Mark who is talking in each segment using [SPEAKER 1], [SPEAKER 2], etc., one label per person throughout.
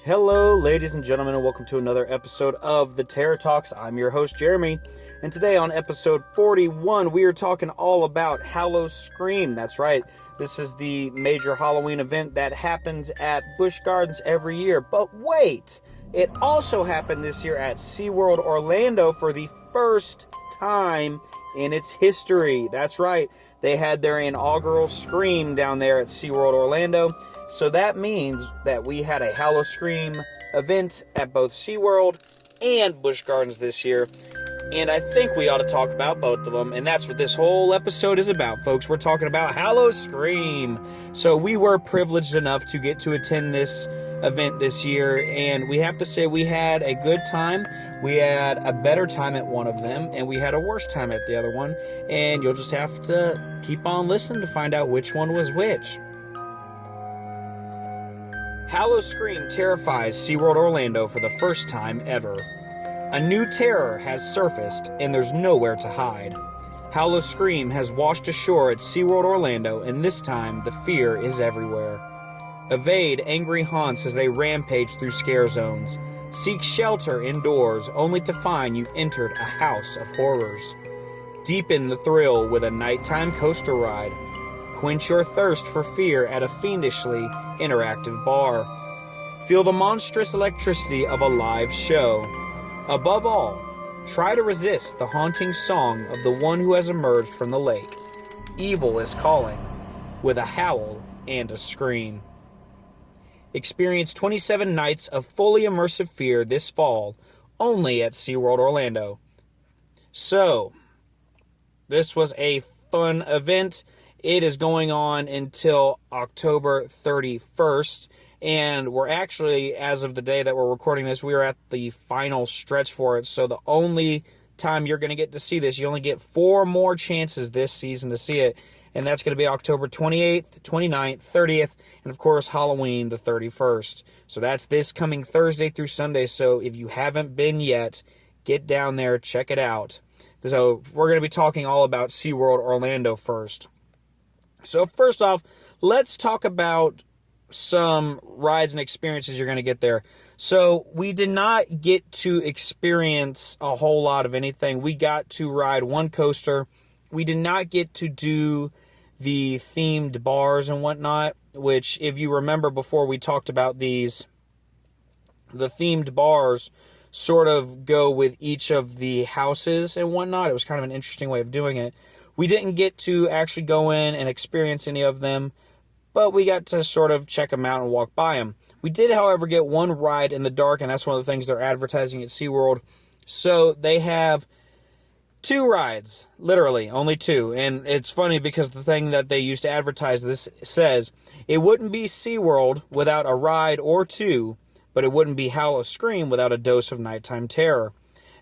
[SPEAKER 1] Hello, ladies and gentlemen, and welcome to another episode of the Terror Talks. I'm your host, Jeremy, and today on episode 41, we are talking all about Howl-O-Scream. That's right, this is the major Halloween event that happens at Busch Gardens every year. But wait, it also happened this year at SeaWorld Orlando for the first time in its history. That's right, they had their inaugural Scream down there at SeaWorld Orlando. So that means that we had a Howl-O-Scream event at both SeaWorld and Busch Gardens this year. And I think we ought to talk about both of them. And that's what this whole episode is about, folks. We're talking about Howl-O-Scream. So we were privileged enough to get to attend this event this year. And we have to say we had a good time. We had a better time at one of them. And we had a worse time at the other one. And you'll just have to keep on listening to find out which one was which. Howl-O-Scream terrifies SeaWorld Orlando for the first time ever. A new terror has surfaced, and there's nowhere to hide. Howl-O-Scream has washed ashore at SeaWorld Orlando, and this time the fear is everywhere. Evade angry haunts as they rampage through scare zones. Seek shelter indoors, only to find you've entered a house of horrors. Deepen the thrill with a nighttime coaster ride. Quench your thirst for fear at a fiendishly interactive bar. Feel the monstrous electricity of a live show. Above all, try to resist the haunting song of the one who has emerged from the lake. Evil is calling, with a howl and a scream. Experience 27 nights of fully immersive fear this fall, only at SeaWorld Orlando. So, this was a fun event. It is going on until October 31st, and we're actually, as of the day that we're recording this, we are at the final stretch for it, so the only time you're going to get to see this, you only get 4 more chances this season to see it, and that's going to be October 28th, 29th, 30th, and of course Halloween the 31st. So that's this coming Thursday through Sunday, so if you haven't been yet, get down there, check it out. So we're going to be talking all about SeaWorld Orlando first. So first off, let's talk about some rides and experiences you're going to get there. So we did not get to experience a whole lot of anything. We got to ride one coaster. We did not get to do the themed bars and whatnot, which if you remember before we talked about these, the themed bars sort of go with each of the houses and whatnot. It was kind of an interesting way of doing it. We didn't get to actually go in and experience any of them, but we got to sort of check them out and walk by them. We did, however, get one ride in the dark, and that's one of the things they're advertising at SeaWorld. So they have 2 rides, literally, only 2. And it's funny because the thing that they used to advertise this says, it wouldn't be SeaWorld without a ride or 2, but it wouldn't be Howl-O-Scream without a dose of nighttime terror.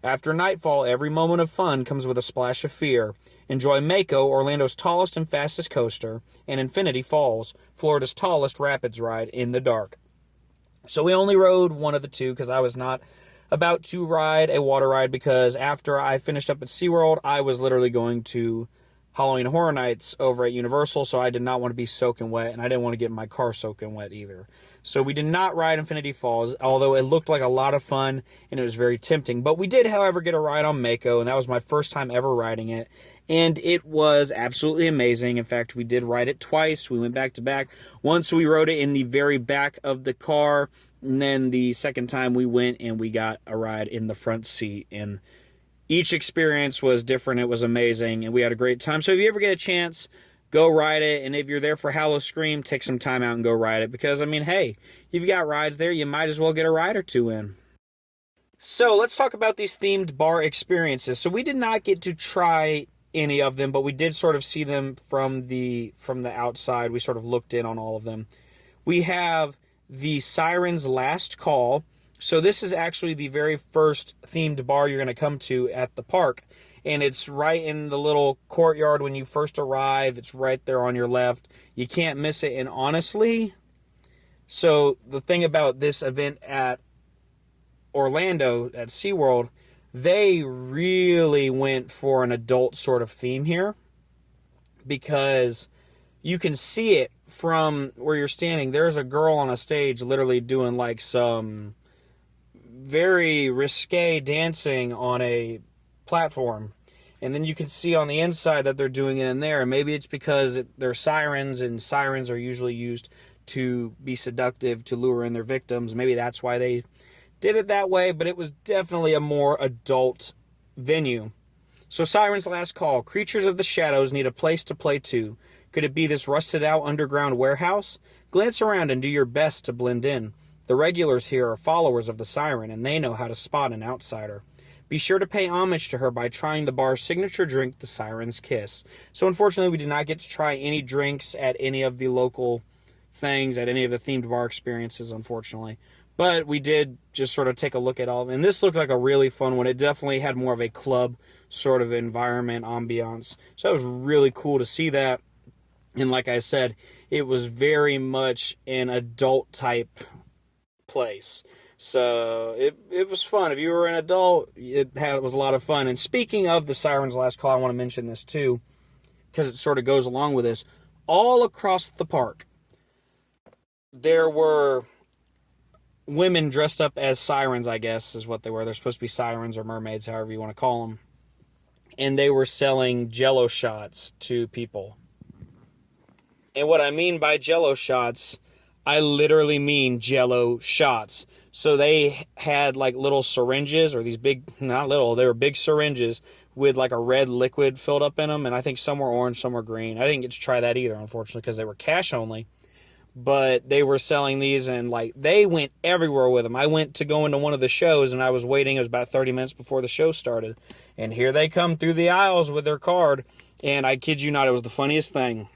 [SPEAKER 1] After nightfall, every moment of fun comes with a splash of fear. Enjoy Mako, Orlando's tallest and fastest coaster, and Infinity Falls, Florida's tallest rapids ride in the dark. So we only rode one of the 2 because I was not about to ride a water ride, because after I finished up at SeaWorld, I was literally going to Halloween Horror Nights over at Universal, so I did not want to be soaking wet, and I didn't want to get my car soaking wet either. So we did not ride Infinity Falls, although it looked like a lot of fun, and it was very tempting. But we did, however, get a ride on Mako, and that was my first time ever riding it. And it was absolutely amazing. In fact, we did ride it twice. We went back to back. Once we rode it in the very back of the car, and then the second time we went and we got a ride in the front seat. And each experience was different. It was amazing, and we had a great time. So if you ever get a chance, go ride it. And if you're there for Howl-O-Scream, take some time out and go ride it. Because, I mean, hey, you've got rides there, you might as well get a ride or 2 in. So let's talk about these themed bar experiences. So we did not get to try any of them, but we did sort of see them from the outside. We sort of looked in on all of them. We have the Sirens Last Call. So this is actually the very first themed bar you're going to come to at the park. And it's right in the little courtyard when you first arrive. It's right there on your left. You can't miss it. And honestly, so the thing about this event at Orlando, at SeaWorld, they really went for an adult sort of theme here, because you can see it from where you're standing, there's a girl on a stage literally doing like some very risque dancing on a platform. And then you can see on the inside that they're doing it in there. And maybe it's because they're sirens, and sirens are usually used to be seductive, to lure in their victims. Maybe that's why they did it that way, but it was definitely a more adult venue. So Siren's last call. Creatures of the shadows need a place to play too. Could it be this rusted out underground warehouse? Glance around and do your best to blend in. The regulars here are followers of the Siren, and they know how to spot an outsider. Be sure to pay homage to her by trying the bar's signature drink, the Siren's Kiss. So unfortunately, we did not get to try any drinks at any of the local things, at any of the themed bar experiences, unfortunately. But we did just sort of take a look at all of them. And this looked like a really fun one. It definitely had more of a club sort of environment, ambiance. So it was really cool to see that. And like I said, it was very much an adult type place. So it was fun. If you were an adult, it was a lot of fun. And speaking of the Siren's Last Call, I want to mention this too, because it sort of goes along with this. All across the park, there were women dressed up as sirens, I guess is what they were. They're supposed to be sirens or mermaids, however you want to call them. And they were selling Jello shots to people. And what I mean by Jello shots, I literally mean Jello shots. So they had like little syringes, or these big, not little, they were big syringes with like a red liquid filled up in them. And I think some were orange, some were green. I didn't get to try that either, unfortunately, because they were cash only. But they were selling these, and like they went everywhere with them. I went to go into one of the shows, and I was waiting. It was about 30 minutes before the show started. And here they come through the aisles with their card. And I kid you not, it was the funniest thing.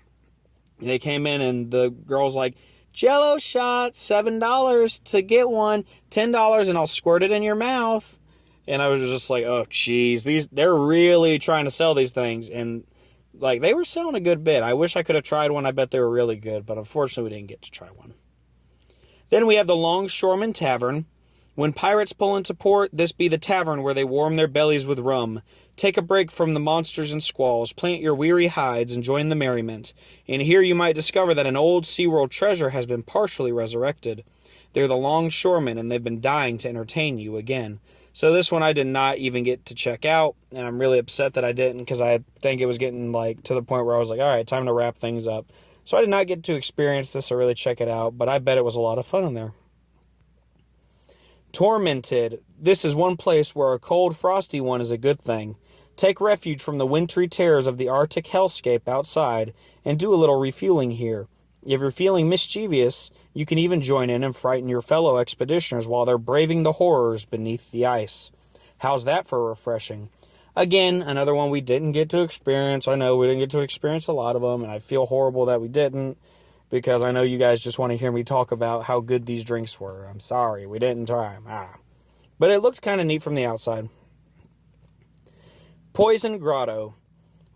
[SPEAKER 1] They came in, and the girl's like, Jello shot, $7 to get one, $10, and I'll squirt it in your mouth. And I was just like, oh, geez, they're really trying to sell these things. And like, they were selling a good bit. I wish I could have tried one. I bet they were really good, but unfortunately we didn't get to try one. Then we have the Longshoremen Tavern. When pirates pull into port, this be the tavern where they warm their bellies with rum. Take a break from the monsters and squalls, plant your weary hides, and join the merriment. And here you might discover that an old SeaWorld treasure has been partially resurrected. They're the Longshoremen, and they've been dying to entertain you again. So this one I did not even get to check out, and I'm really upset that I didn't, because I think it was getting like to the point where I was like, all right, time to wrap things up. So I did not get to experience this or really check it out, but I bet it was a lot of fun in there. Tormented. This is one place where a cold, frosty one is a good thing. Take refuge from the wintry terrors of the Arctic hellscape outside, and do a little refueling here. If you're feeling mischievous, you can even join in and frighten your fellow expeditioners while they're braving the horrors beneath the ice. How's that for refreshing? Again, another one we didn't get to experience. I know we didn't get to experience a lot of them, and I feel horrible that we didn't, because I know you guys just want to hear me talk about how good these drinks were. I'm sorry, we didn't try them. But it looked kind of neat from the outside. Poison Grotto.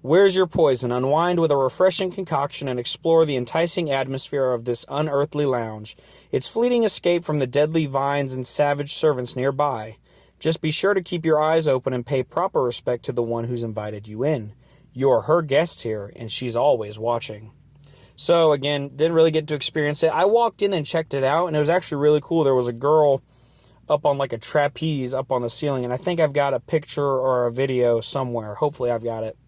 [SPEAKER 1] Where's your poison? Unwind with a refreshing concoction and explore the enticing atmosphere of this unearthly lounge. Its fleeting escape from the deadly vines and savage servants nearby. Just be sure to keep your eyes open and pay proper respect to the one who's invited you in. You're her guest here, and she's always watching. So, again, didn't really get to experience it. I walked in and checked it out, and it was actually really cool. There was a girl up on like a trapeze up on the ceiling, and I think I've got a picture or a video somewhere. Hopefully I've got it.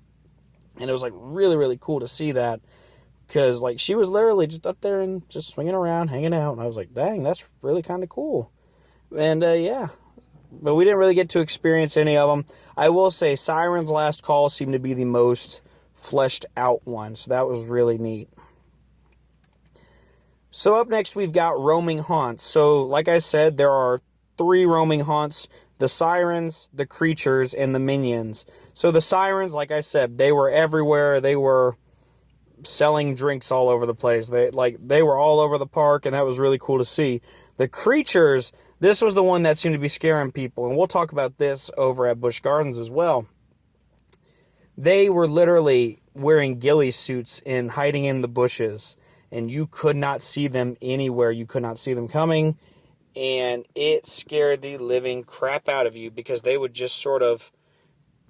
[SPEAKER 1] And it was like really, really cool to see that, because like she was literally just up there and just swinging around, hanging out. And I was like, dang, that's really kind of cool. And yeah, but we didn't really get to experience any of them. I will say Siren's Last Call seemed to be the most fleshed out one. So that was really neat. So up next, we've got roaming haunts. So like I said, there are 3 roaming haunts: the Sirens, the creatures, and the minions. So the Sirens, like I said, they were everywhere. They were selling drinks all over the place. They were all over the park, and that was really cool to see. The creatures, this was the one that seemed to be scaring people, and we'll talk about this over at Busch Gardens as well. They were literally wearing ghillie suits and hiding in the bushes, and you could not see them anywhere. You could not see them coming. And it scared the living crap out of you, because they would just sort of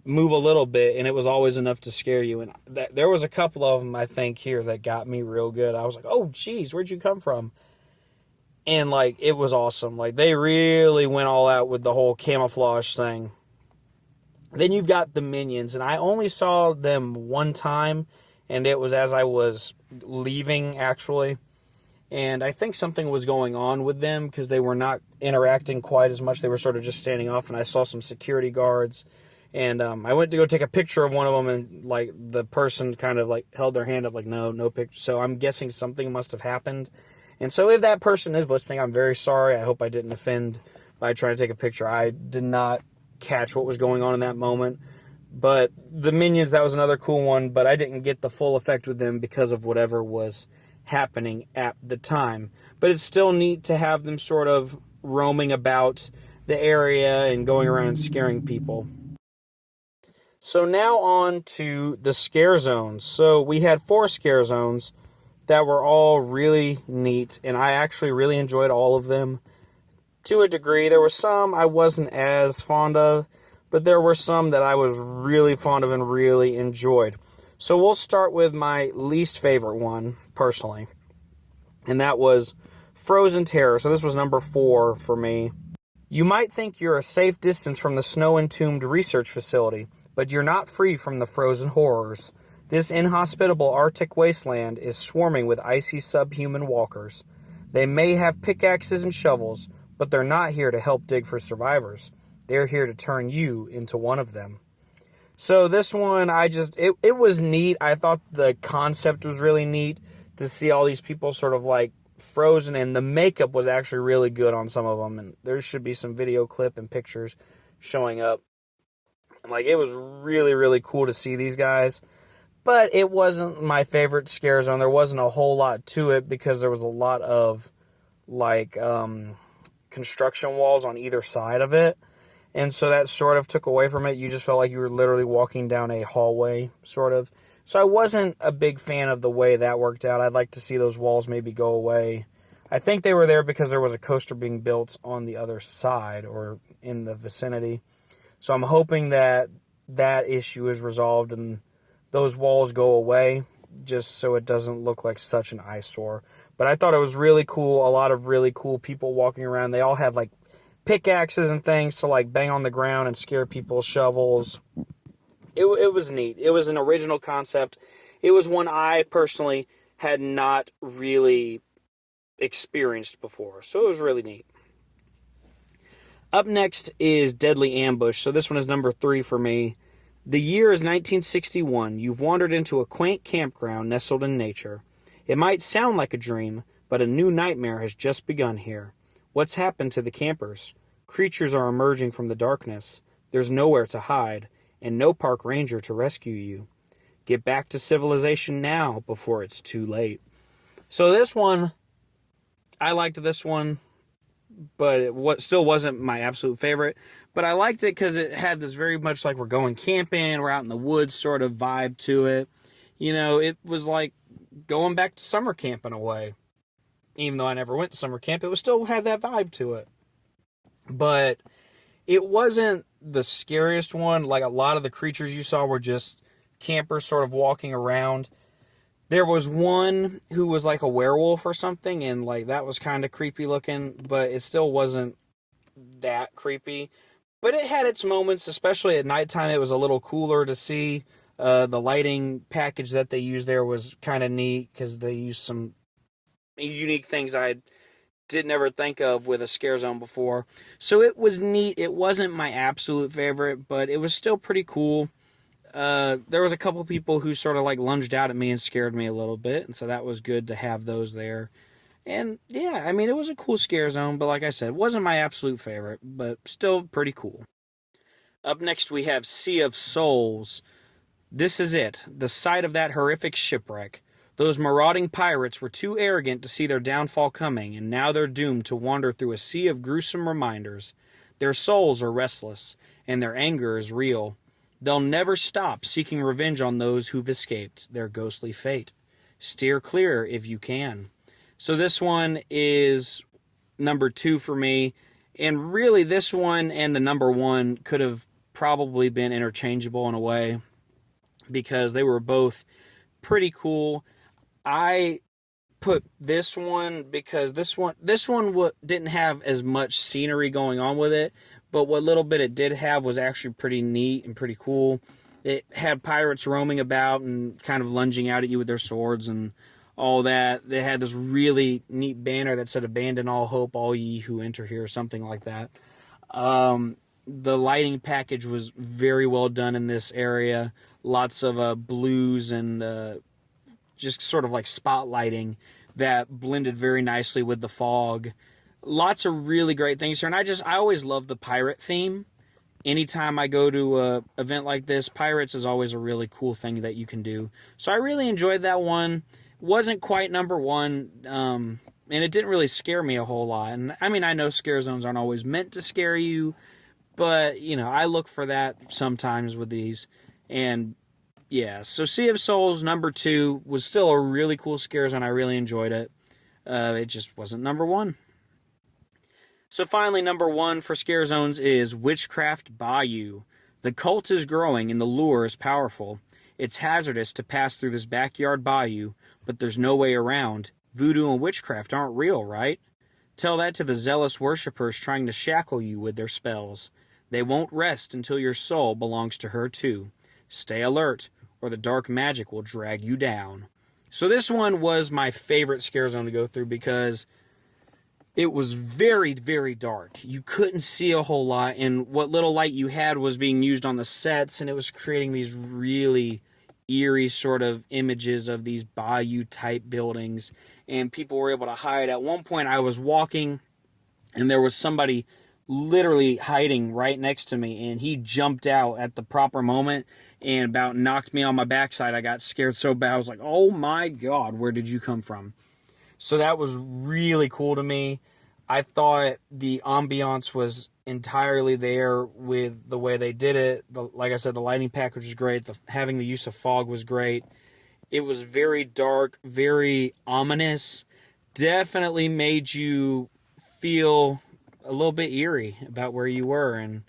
[SPEAKER 1] move a little bit, and it was always enough to scare you. And there was a couple of them, I think, here that got me real good. I was like, oh, geez, where'd you come from? And, like, it was awesome. Like, they really went all out with the whole camouflage thing. Then you've got the minions, and I only saw them one time, and it was as I was leaving, actually. And I think something was going on with them because they were not interacting quite as much. They were sort of just standing off, and I saw some security guards. And I went to go take a picture of one of them, and, like, the person kind of, like, held their hand up, like, no picture. So I'm guessing something must have happened. And so if that person is listening, I'm very sorry. I hope I didn't offend by trying to take a picture. I did not catch what was going on in that moment. But the minions, that was another cool one, but I didn't get the full effect with them because of whatever was happening at the time. But it's still neat to have them sort of roaming about the area and going around and scaring people. So now on to the scare zones. So we had 4 scare zones that were all really neat, and I actually really enjoyed all of them to a degree. There were some I wasn't as fond of, but there were some that I was really fond of and really enjoyed. So we'll start with my least favorite one, personally, and that was Frozen Terror. So this was number 4 for me. You might think you're a safe distance from the snow-entombed research facility, but you're not free from the frozen horrors. This inhospitable Arctic wasteland is swarming with icy subhuman walkers. They may have pickaxes and shovels, but they're not here to help dig for survivors. They're here to turn you into one of them. So this one, it was neat. I thought the concept was really neat to see all these people sort of like frozen, and the makeup was actually really good on some of them, and there should be some video clip and pictures showing up. Like, it was really, really cool to see these guys. But it wasn't my favorite scare zone. There wasn't a whole lot to it because there was a lot of, like, construction walls on either side of it. And so that sort of took away from it. You just felt like you were literally walking down a hallway, sort of. So I wasn't a big fan of the way that worked out. I'd like to see those walls maybe go away. I think they were there because there was a coaster being built on the other side or in the vicinity. So I'm hoping that that issue is resolved and those walls go away just so it doesn't look like such an eyesore. But I thought it was really cool. A lot of really cool people walking around. They all had like pickaxes and things to like bang on the ground and scare people, shovels. It was neat. It was an original concept. It was one I personally had not really experienced before. So it was really neat. Up next is Deadly Ambush. So this one is number 3 for me. The year is 1961. You've wandered into a quaint campground nestled in nature. It might sound like a dream, but a new nightmare has just begun here. What's happened to the campers? Creatures are emerging from the darkness. There's nowhere to hide, and no park ranger to rescue you. Get back to civilization now before it's too late. So this one, I liked this one, but it still wasn't my absolute favorite. But I liked it because it had this very much like we're going camping, we're out in the woods sort of vibe to it. You know, it was like going back to summer camp in a way. Even though I never went to summer camp, it still had that vibe to it. But it wasn't the scariest one. Like, a lot of the creatures you saw were just campers sort of walking around. There was one who was like a werewolf or something, and like that was kind of creepy looking, but it still wasn't that creepy. But it had its moments, especially at nighttime. It was a little cooler to see. The lighting package that they used there was kind of neat because they used some unique things I did never think of with a scare zone before. So it was neat. It wasn't my absolute favorite, but it was still pretty cool. There was a couple people who sort of like lunged out at me and scared me a little bit, and so that was good to have those there. And yeah, I mean, it was a cool scare zone, but like I said, it wasn't my absolute favorite, but still pretty cool. Up next we have Sea of Souls. This is it, the site of that horrific shipwreck. Those marauding pirates were too arrogant to see their downfall coming, and now they're doomed to wander through a sea of gruesome reminders. Their souls are restless, and their anger is real. They'll never stop seeking revenge on those who've escaped their ghostly fate. Steer clear if you can. So this one is number 2 for me, and really this one and the number 1 could have probably been interchangeable in a way because they were both pretty cool. I put this one because this one didn't have as much scenery going on with it, but what little bit it did have was actually pretty neat and pretty cool. It had pirates roaming about and kind of lunging out at you with their swords and all that. They had this really neat banner that said, "Abandon all hope, all ye who enter here," or something like that. The lighting package was very well done in this area. Lots of blues and just sort of like spotlighting that blended very nicely with the fog. Lots of really great things here. And I always love the pirate theme. Anytime I go to an event like this, pirates is always a really cool thing that you can do. So I really enjoyed that one. Wasn't quite number one, and it didn't really scare me a whole lot. And I mean, I know scare zones aren't always meant to scare you, but, you know, I look for that sometimes with these. And yeah, so Sea of Souls number 2 was still a really cool scare zone. I really enjoyed it. It just wasn't number 1. So finally, number 1 for scare zones is Witchcraft Bayou. The cult is growing and the lure is powerful. It's hazardous to pass through this backyard bayou, but there's no way around. Voodoo and witchcraft aren't real, right? Tell that to the zealous worshippers trying to shackle you with their spells. They won't rest until your soul belongs to her too. Stay alert, or the dark magic will drag you down. So this one was my favorite scare zone to go through because it was very, very dark. You couldn't see a whole lot, and what little light you had was being used on the sets, and it was creating these really eerie sort of images of these bayou-type buildings, and people were able to hide. At one point, I was walking, and there was somebody literally hiding right next to me, and he jumped out at the proper moment and about knocked me on my backside. I got scared so bad. I was like, oh my God, where did you come from? So that was really cool to me. I thought the ambiance was entirely there with the way they did it. Like I said, the lighting package was great. Having the use of fog was great. It was very dark, very ominous. Definitely made you feel a little bit eerie about where you were and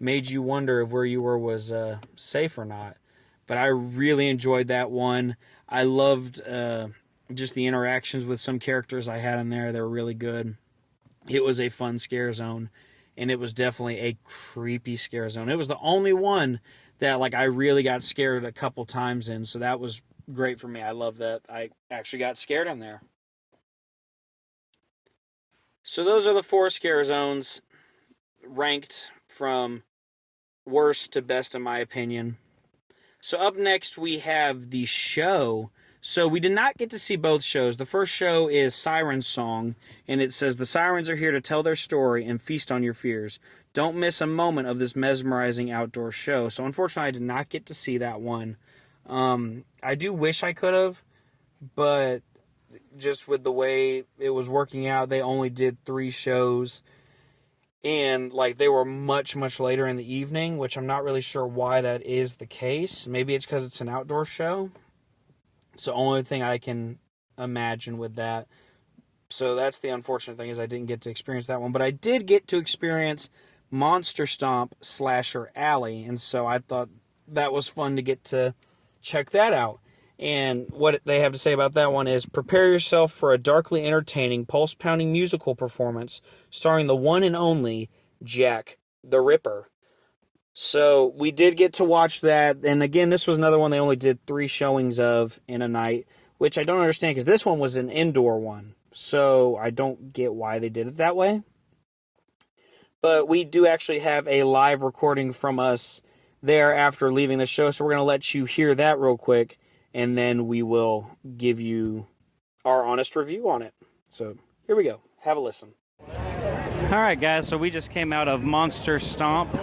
[SPEAKER 1] made you wonder if where you were was safe or not. But I really enjoyed that one. I loved just the interactions with some characters I had in there. They were really good. It was a fun scare zone, and it was definitely a creepy scare zone. It was the only one that like I really got scared a couple times in, so that was great for me. I love that I actually got scared in there. So those are the 4 scare zones ranked from worst to best in my opinion. So up next we have the show. So we did not get to see both shows. The first show is Siren's song, and it says, "The Sirens are here to tell their story and feast on your fears. Don't miss a moment of this mesmerizing outdoor show." So unfortunately I did not get to see that one. I do wish I could have, but just with the way it was working out, they only did 3 shows. And like they were much, much later in the evening, which I'm not really sure why that is the case. Maybe it's because it's an outdoor show. It's the only thing I can imagine with that. So that's the unfortunate thing is I didn't get to experience that one. But I did get to experience Monster Stomp Slasher Alley. And so I thought that was fun to get to check that out. And what they have to say about that one is, prepare yourself for a darkly entertaining, pulse-pounding musical performance starring the one and only Jack the Ripper. So we did get to watch that. And again, this was another one they only did 3 showings of in a night, which I don't understand because this one was an indoor one. So I don't get why they did it that way. But we do actually have a live recording from us there after leaving the show. So we're going to let you hear that real quick. And then we will give you our honest review on it. So here we go. Have a listen. All right, guys. So we just came out of Monster Stomp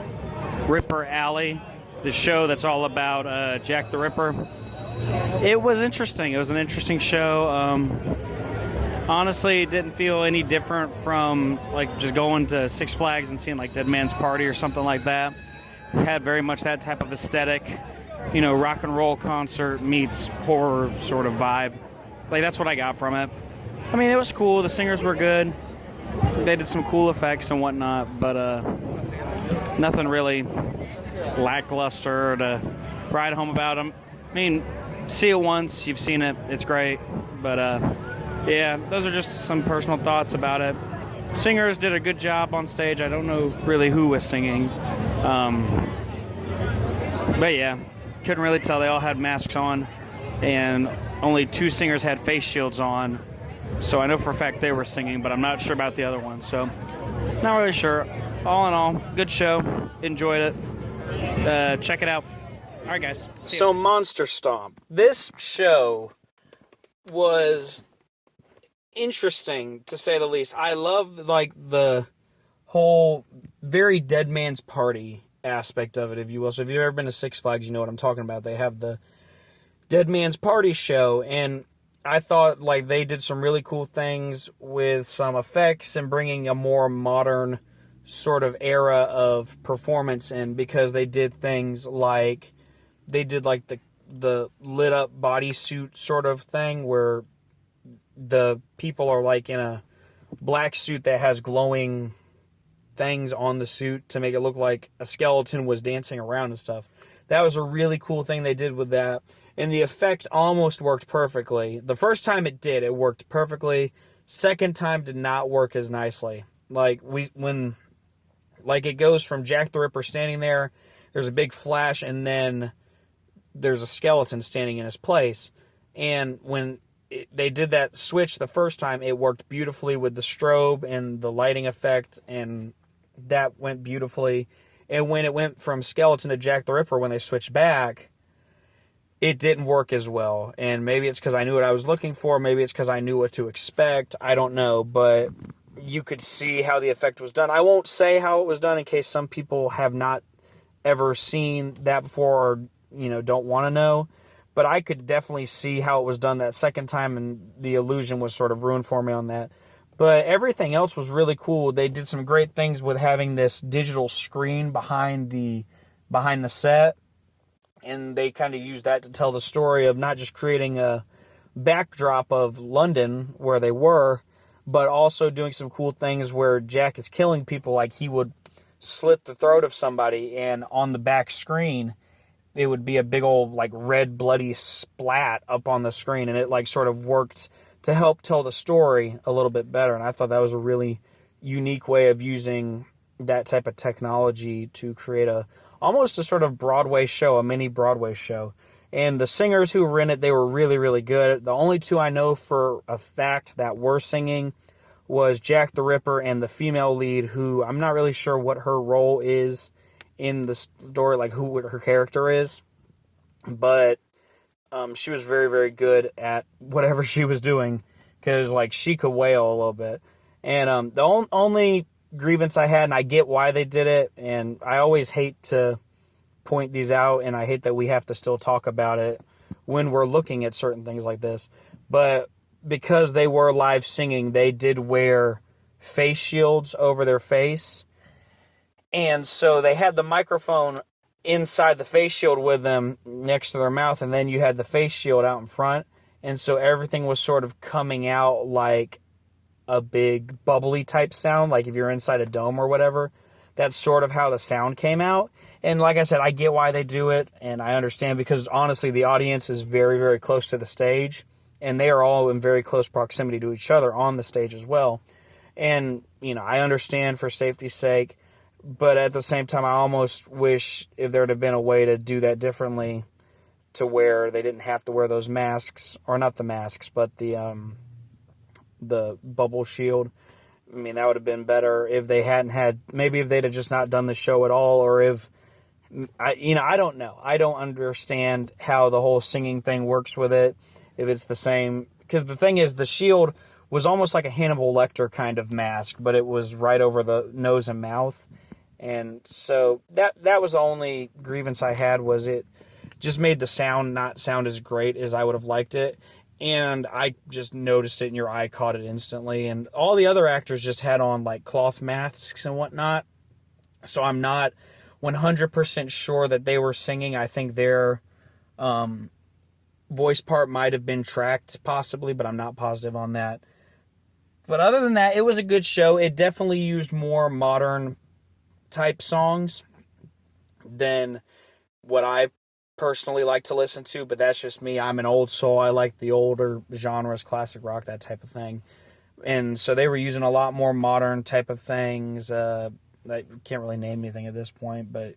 [SPEAKER 1] Ripper Alley, the show that's all about Jack the Ripper. It was interesting. It was an interesting show. Honestly, it didn't feel any different from like just going to Six Flags and seeing like Dead Man's Party or something like that. It had very much that type of aesthetic. You know, rock and roll concert meets horror sort of vibe. Like, that's what I got from it. I mean, it was cool. The singers were good. They did some cool effects and whatnot, but nothing really
[SPEAKER 2] lackluster to write home about them. I mean, see it once, you've seen it, it's great. But yeah, those are just some personal thoughts about it. Singers did a good job on stage. I don't know really who was singing. But yeah, couldn't really tell. They all had masks on, and only 2 singers had face shields on. So I know for a fact they were singing, but I'm not sure about the other ones. So not really sure. All in all, good show. Enjoyed it. Check it out. All right, guys.
[SPEAKER 1] So Monster Stomp. This show was interesting, to say the least. I love, like, the whole very Dead Man's Party aspect of it, if you will. So if you've ever been to Six Flags, you know what I'm talking about. They have the Dead Man's Party show, and I thought, like, they did some really cool things with some effects and bringing a more modern sort of era of performance in, because they did things like, they did, like, the lit up bodysuit sort of thing where the people are, like, in a black suit that has glowing things on the suit to make it look like a skeleton was dancing around and stuff. That was a really cool thing they did with that. And the effect almost worked perfectly. The first time it did, it worked perfectly. Second time did not work as nicely. Like, when it goes from Jack the Ripper standing there, there's a big flash, and then there's a skeleton standing in his place. And when they did that switch the first time, it worked beautifully with the strobe and the lighting effect, and that went beautifully. And when it went from skeleton to Jack the Ripper, when they switched back, it didn't work as well. And maybe it's because I knew what I was looking for. Maybe it's because I knew what to expect. I don't know. But you could see how the effect was done. I won't say how it was done in case some people have not ever seen that before, or, you know, don't want to know. But I could definitely see how it was done that second time, and the illusion was sort of ruined for me on that. But everything else was really cool. They did some great things with having this digital screen behind the set, and they kind of used that to tell the story of not just creating a backdrop of London where they were, but also doing some cool things where Jack is killing people. Like, he would slit the throat of somebody, and on the back screen it would be a big old, like, red bloody splat up on the screen, and it, like, sort of worked to help tell the story a little bit better. And I thought that was a really unique way of using that type of technology to create almost a sort of Broadway show, a mini Broadway show. And the singers who were in it, they were really, really good. The only 2 I know for a fact that were singing was Jack the Ripper and the female lead, who I'm not really sure what her role is in the story, like who her character is, but she was very, very good at whatever she was doing, because, like, she could wail a little bit. And the only grievance I had, and I get why they did it, and I always hate to point these out, and I hate that we have to still talk about it when we're looking at certain things like this, but because they were live singing, they did wear face shields over their face. And so they had the microphone inside the face shield with them next to their mouth, and then you had the face shield out in front. And so everything was sort of coming out like a big bubbly type sound, like if you're inside a dome or whatever. That's sort of how the sound came out. And like I said, I get why they do it, and I understand, because honestly the audience is very, very close to the stage, and they are all in very close proximity to each other on the stage as well. And, you know, I understand for safety's sake, but at the same time, I almost wish if there'd have been a way to do that differently, to where they didn't have to wear those masks, or not the masks, but the bubble shield. I mean, that would have been better if they hadn't had, maybe if they'd have just not done the show at all, or if, I don't know. I don't understand how the whole singing thing works with it, if it's the same, because the thing is, the shield was almost like a Hannibal Lecter kind of mask, but it was right over the nose and mouth. And so that was the only grievance I had, was it just made the sound not sound as great as I would have liked it. And I just noticed it, and your eye caught it instantly. And all the other actors just had on, like, cloth masks and whatnot. So I'm not 100% sure that they were singing. I think their voice part might have been tracked possibly, but I'm not positive on that. But other than that, it was a good show. It definitely used more modern type songs. than what I personally like to listen to, but that's just me. I'm an old soul. I like the older genres, classic rock, that type of thing. And so they were using a lot more modern type of things. I can't really name anything at this point, but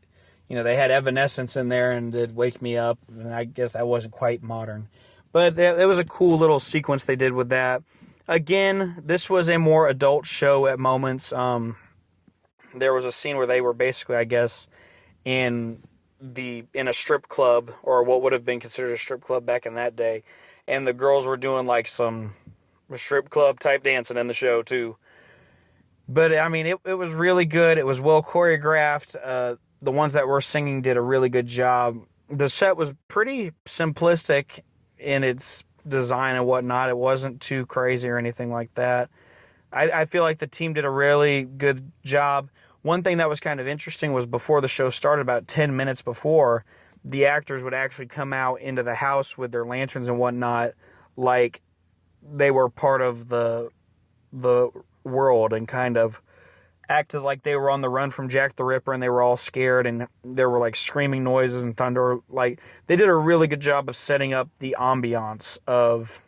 [SPEAKER 1] they had Evanescence in there and did Wake Me Up, and I guess that wasn't quite modern. But it was a cool little sequence they did with that. Again, this was a more adult show at moments. There was a scene where they were basically, I guess, in a strip club, or what would have been considered a strip club back in that day, and the girls were doing like some strip club type dancing in the show too. But I mean, it was really good. It was well choreographed. The ones that were singing did a really good job. The set was pretty simplistic in its design and whatnot. It wasn't too crazy or anything like that. I feel like the team did a really good job. One thing that was kind of interesting was before the show started, about 10 minutes before, the actors would actually come out into the house with their lanterns and whatnot, like they were part of the world, and kind of acted like they were on the run from Jack the Ripper, and they were all scared, and there were like screaming noises and thunder. Like, they did a really good job of setting up the ambiance of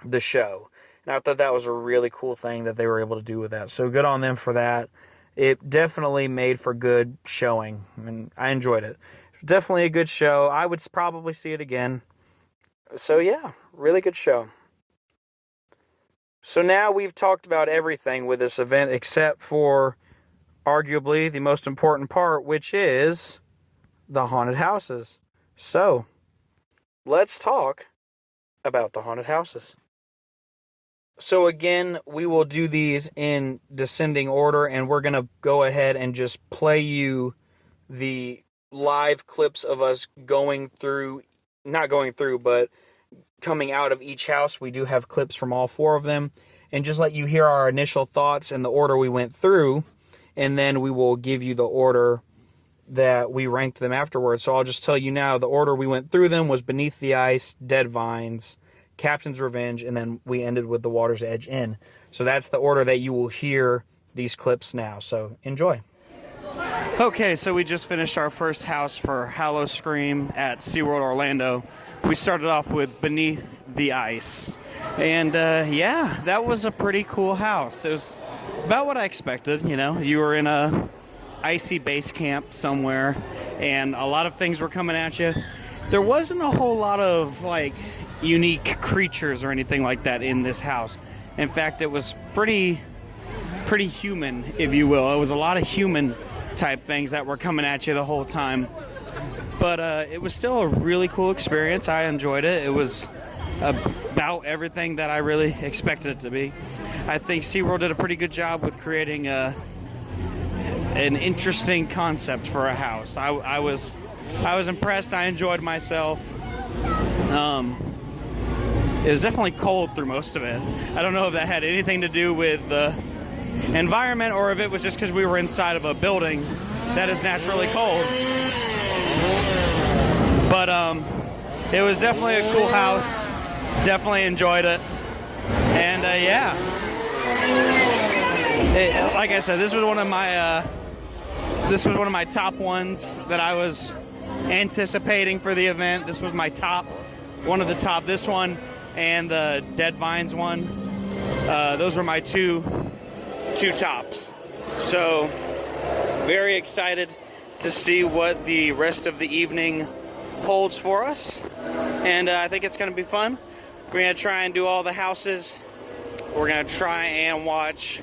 [SPEAKER 1] the show. And I thought that was a really cool thing that they were able to do with that. So good on them for that. It definitely made for good showing, and I enjoyed it. Definitely a good show. I would probably see it again. So yeah, really good show. So now we've talked about everything with this event except for arguably the most important part, which is the haunted houses. So let's talk about the haunted houses. So again, we will do these in descending order, and we're going to go ahead and just play you the live clips of us but coming out of each house. We do have clips from all four of them, and just let you hear our initial thoughts and the order we went through, and then we will give you the order that we ranked them afterwards. So I'll just tell you now, the order we went through them was Beneath the Ice, Dead Vines, Captain's Revenge, and then we ended with The Water's Edge Inn. So that's the order that you will hear these clips now. So enjoy.
[SPEAKER 2] Okay, so we just finished our first house for Howl-O-Scream at SeaWorld Orlando. We started off with Beneath the Ice. And yeah, that was a pretty cool house. It was about what I expected, You were in a icy base camp somewhere, and a lot of things were coming at you. There wasn't a whole lot of, unique creatures or anything like that in this house. In fact, it was pretty human, if you will. It was a lot of human type things that were coming at you the whole time. But it was still a really cool experience. I enjoyed it. It was about everything that I really expected it to be. I think SeaWorld did a pretty good job with creating an interesting concept for a house. I was impressed. I enjoyed myself. It was definitely cold through most of it. I don't know if that had anything to do with the environment or if it was just because we were inside of a building that is naturally cold. But it was definitely a cool house. Definitely enjoyed it. And yeah. Like I said, this was one of my top ones that I was anticipating for the event. This was my top, one of the top. This one and the Dead Vines one. Those were my two tops. So very excited to see what the rest of the evening holds for us. And I think it's going to be fun. We're going to try and do all the houses. We're going to try and watch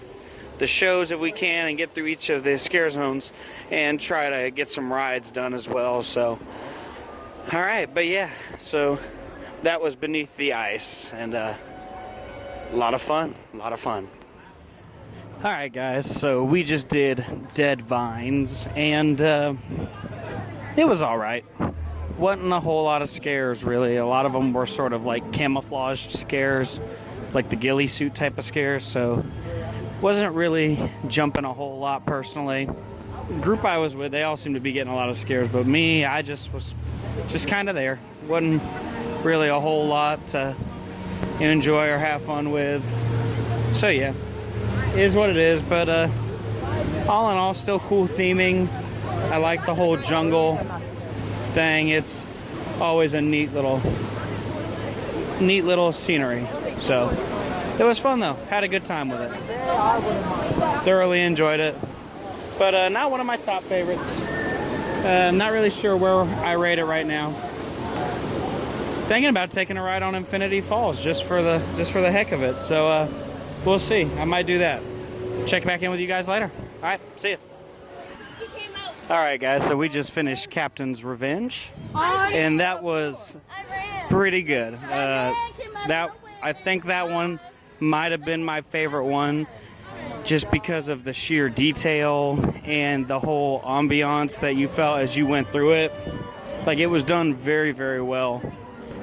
[SPEAKER 2] the shows if we can and get through each of the scare zones and try to get some rides done as well. So, all right, but yeah, so that was Beneath the Ice, and a lot of fun. All right, guys, so we just did Dead Vines, and it was all right. Wasn't a whole lot of scares, really. A lot of them were sort of like camouflaged scares, like the ghillie suit type of scares, so wasn't really jumping a whole lot personally. The group I was with, they all seemed to be getting a lot of scares, but me, I just was just kind of there. Wasn't really a whole lot to enjoy or have fun with. So yeah, it is what it is, but all in all, still cool theming. I like the whole jungle thing. It's always a neat little scenery. So it was fun though. Had a good time with it. Thoroughly enjoyed it. But not one of my top favorites. Not really sure where I rate it right now. Thinking about taking a ride on Infinity Falls just for the heck of it. So we'll see. I might do that. Check back in with you guys later. All right, see you. All right, guys. So we just finished Captain's Revenge, and that was pretty good. I think that one might have been my favorite one, just because of the sheer detail and the whole ambiance that you felt as you went through it. Like, it was done very, very well.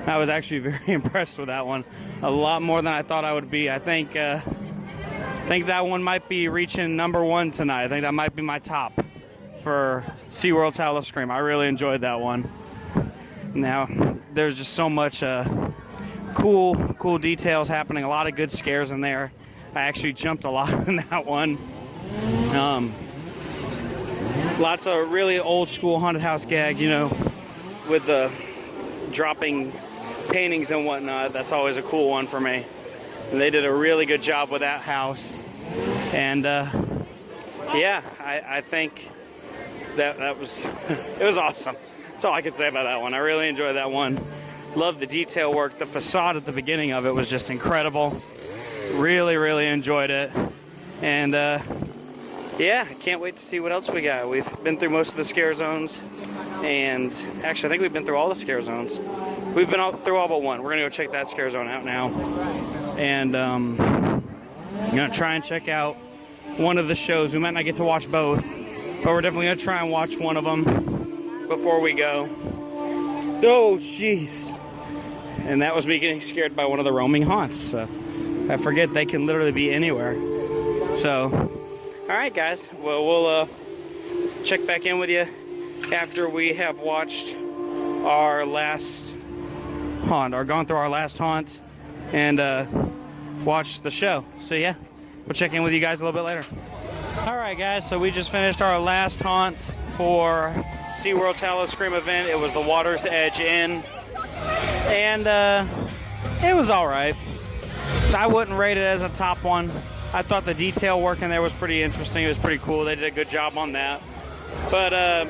[SPEAKER 2] I was actually very impressed with that one. A lot more than I thought I would be. I think that one might be reaching #1 tonight. I think that might be my top for SeaWorld's Howl-O-Scream. I really enjoyed that one. Now, there's just so much cool details happening. A lot of good scares in there. I actually jumped a lot in that one. Lots of really old school haunted house gags, you know, with the dropping paintings and whatnot. That's always a cool one for me. And they did a really good job with that house. And yeah, I think that was it was awesome. That's all I can say about that one. I really enjoyed that one. Loved the detail work. The facade at the beginning of it was just incredible. Really enjoyed it. And yeah, I can't wait to see what else we got. We've been through most of the scare zones, and actually I think we've been through all the scare zones. We've been through all but one. We're gonna go check that scare zone out now, and I'm gonna try and check out one of the shows. We might not get to watch both, but we're definitely gonna try and watch one of them before we go. Oh jeez. And that was me getting scared by one of the roaming haunts. I forget they can literally be anywhere. So, all right, guys. Well, we'll check back in with you after we have watched our last haunt, or gone through our last haunt, and watched the show. So yeah, we'll check in with you guys a little bit later. All right, guys. So we just finished our last haunt for SeaWorld's Howl-O-Scream event. It was the Water's Edge Inn, and it was all right. I wouldn't rate it as a top one. I thought the detail work in there was pretty interesting. It was pretty cool. They did a good job on that. But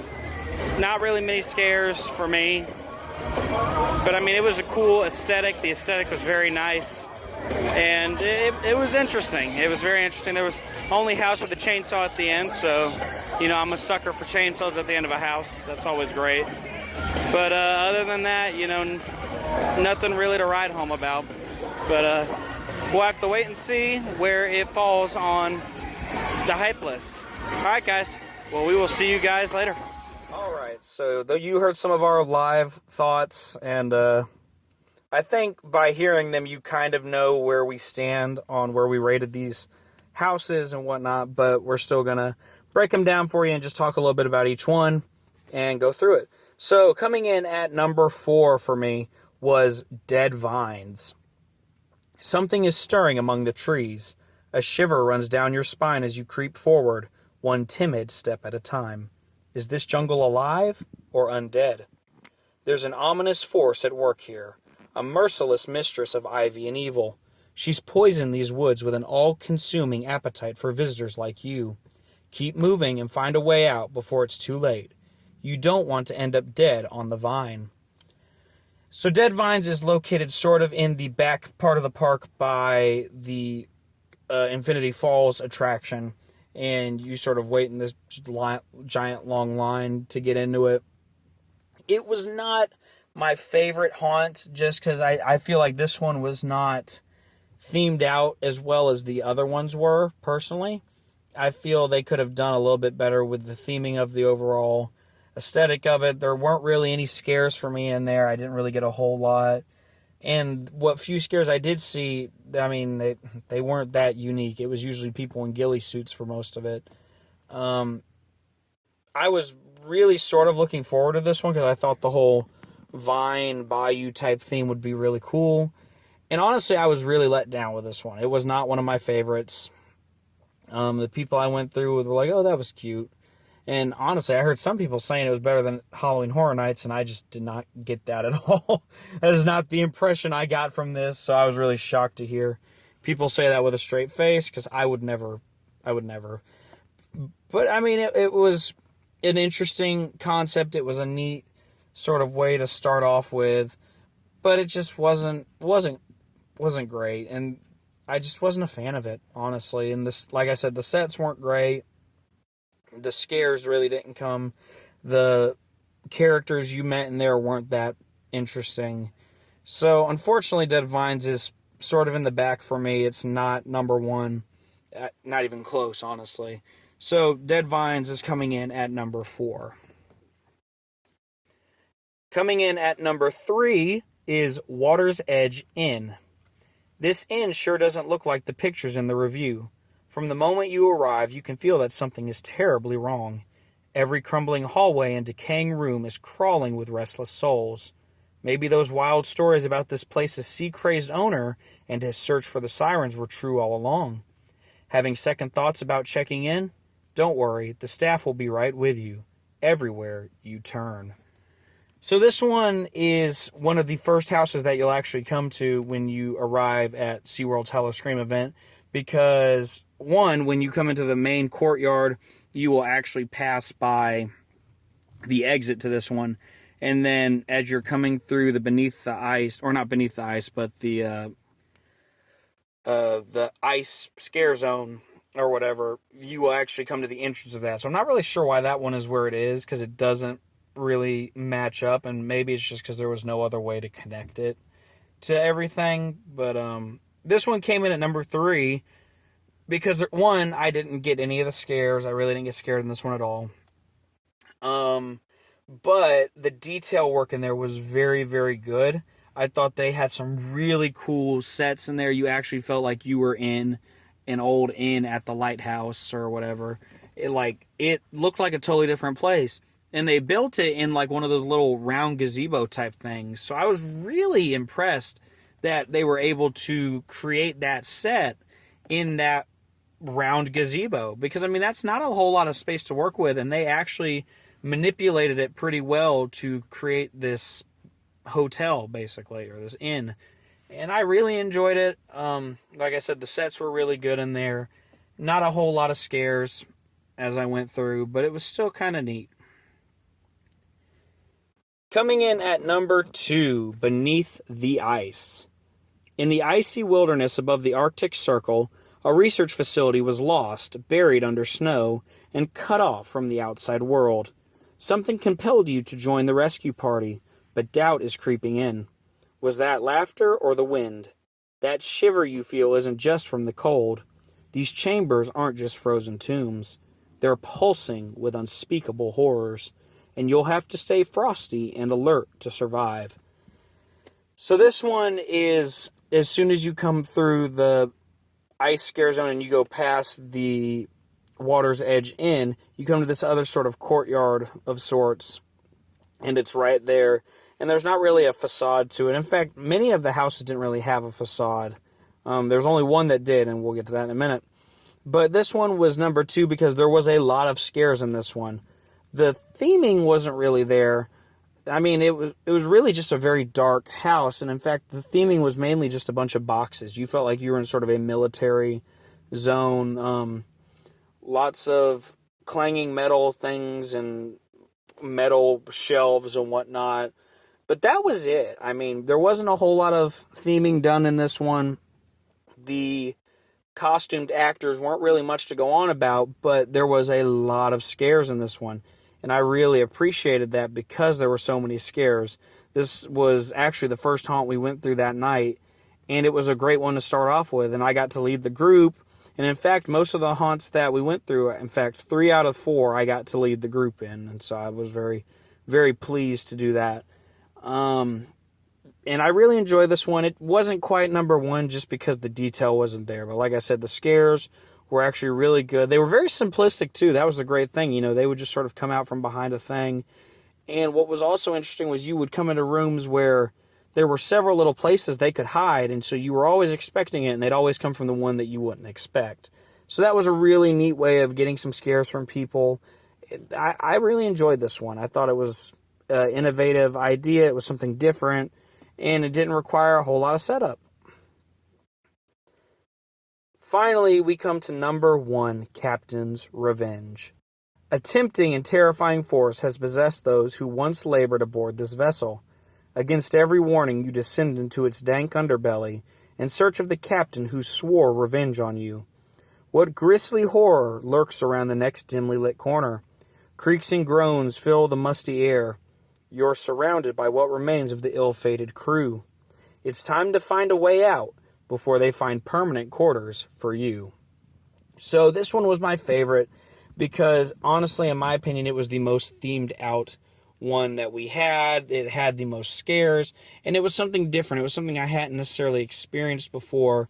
[SPEAKER 2] not really many scares for me. But I mean, it was a cool aesthetic. The aesthetic was very nice. And it was interesting. It was very interesting. There was only house with a chainsaw at the end. So, you know, I'm a sucker for chainsaws at the end of a house. That's always great. But other than that, you know, nothing really to write home about. But we'll have to wait and see where it falls on the hype list. All right, guys. Well, we will see you guys later. All right. So you heard some of our live thoughts, and I think by hearing them, you kind of know where we stand on where we rated these houses and whatnot, but we're still going to break them down for you and just talk a little bit about each one and go through it. So coming in at #4 for me was Dead Vines. Something is stirring among the trees. A shiver runs down your spine as you creep forward, one timid step at a time. Is this jungle alive or undead? There's an ominous force at work here, a merciless mistress of ivy and evil. She's poisoned these woods with an all-consuming appetite for visitors like you. Keep moving and find a way out before it's too late. You don't want to end up dead on the vine. So Dead Vines is located sort of in the back part of the park by the Infinity Falls attraction, and you sort of wait in this giant long line to get into it. It was not my favorite haunt, just because I feel like this one was not themed out as well as the other ones were, personally. I feel they could have done a little bit better with the theming of the overall aesthetic of it. There weren't really any scares for me in there. I didn't really get a whole lot. And what few scares I did see, I mean, they weren't that unique. It was usually people in ghillie suits for most of it. I was really sort of looking forward to this one because I thought the whole vine bayou type theme would be really cool. And honestly, I was really let down with this one. It was not one of my favorites. The people I went through with were like, oh, that was cute.
[SPEAKER 1] And honestly, I heard some people saying it was better than Halloween Horror Nights, and I just did not get that at all. That is not the impression I got from this, so I was really shocked to hear people say that with a straight face, because I would never. But, I mean, it was an interesting concept. It was a neat sort of way to start off with, but it just wasn't great, and I just wasn't a fan of it, honestly. And this, like I said, the sets weren't great. The scares really didn't come. The characters you met in there weren't that interesting. So, unfortunately, Dead Vines is sort of in the back for me. It's not number one. Not even close, honestly. So, Dead Vines is coming in at number 4. Coming in at number 3 is Water's Edge Inn. This inn sure doesn't look like the pictures in the review. From the moment you arrive, you can feel that something is terribly wrong. Every crumbling hallway and decaying room is crawling with restless souls. Maybe those wild stories about this place's sea-crazed owner and his search for the Sirens were true all along. Having second thoughts about checking in? Don't worry, the staff will be right with you, everywhere you turn. So this one is one of the first houses that you'll actually come to when you arrive at SeaWorld's Howl-O-Scream event, because, one, when you come into the main courtyard, you will actually pass by the exit to this one, and then as you're coming through the beneath the ice, or not beneath the ice, but the ice scare zone, or whatever, you will actually come to the entrance of that. So I'm not really sure why that one is where it is, because it doesn't really match up, and maybe it's just because there was no other way to connect it to everything. But this one came in at number 3 because, one, I didn't get any of the scares. I really didn't get scared in this one at all. But the detail work in there was very, very good. I thought they had some really cool sets in there. You actually felt like you were in an old inn at the lighthouse or whatever. It looked like a totally different place. And they built it in like one of those little round gazebo type things. So I was really impressed that they were able to create that set in that round gazebo. Because, I mean, that's not a whole lot of space to work with. And they actually manipulated it pretty well to create this hotel, basically, or this inn. And I really enjoyed it. Like I said, the sets were really good in there. Not a whole lot of scares as I went through, but it was still kind of neat. Coming in at number 2, Beneath the Ice. In the icy wilderness above the Arctic Circle, a research facility was lost, buried under snow, and cut off from the outside world. Something compelled you to join the rescue party, but doubt is creeping in. Was that laughter or the wind? That shiver you feel isn't just from the cold. These chambers aren't just frozen tombs. They're pulsing with unspeakable horrors, and you'll have to stay frosty and alert to survive. So this one is, as soon as you come through the ice scare zone and you go past the Water's Edge Inn, you come to this other sort of courtyard of sorts, and it's right there. And there's not really a facade to it. In fact, many of the houses didn't really have a facade. There's only one that did, and we'll get to that in a minute. But this one was number 2 because there was a lot of scares in this one. The theming wasn't really there. I mean, it was really just a very dark house, and in fact, the theming was mainly just a bunch of boxes. You felt like you were in sort of a military zone. Lots of clanging metal things and metal shelves and whatnot. But that was it. I mean, there wasn't a whole lot of theming done in this one. The costumed actors weren't really much to go on about, but there was a lot of scares in this one. And I really appreciated that because there were so many scares. This was actually the first haunt we went through that night, and it was a great one to start off with. And I got to lead the group. And in fact, most of the haunts that we went through, in fact, 3 out of 4, I got to lead the group in. And so I was very, very pleased to do that. And I really enjoyed this one. It wasn't quite number 1 just because the detail wasn't there. But like I said, the scares were actually really good. They were very simplistic, too. That was the great thing. You know, they would just sort of come out from behind a thing. And what was also interesting was you would come into rooms where there were several little places they could hide. And so you were always expecting it, and they'd always come from the one that you wouldn't expect. So that was a really neat way of getting some scares from people. I really enjoyed this one. I thought it was an innovative idea. It was something different, and it didn't require a whole lot of setup. Finally, we come to number 1, Captain's Revenge. A tempting and terrifying force has possessed those who once labored aboard this vessel. Against every warning, you descend into its dank underbelly in search of the captain who swore revenge on you. What grisly horror lurks around the next dimly lit corner? Creaks and groans fill the musty air. You're surrounded by what remains of the ill-fated crew. It's time to find a way out before they find permanent quarters for you. So this one was my favorite because, honestly, in my opinion, it was the most themed out one that we had. It had the most scares, and it was something different. It was something I hadn't necessarily experienced before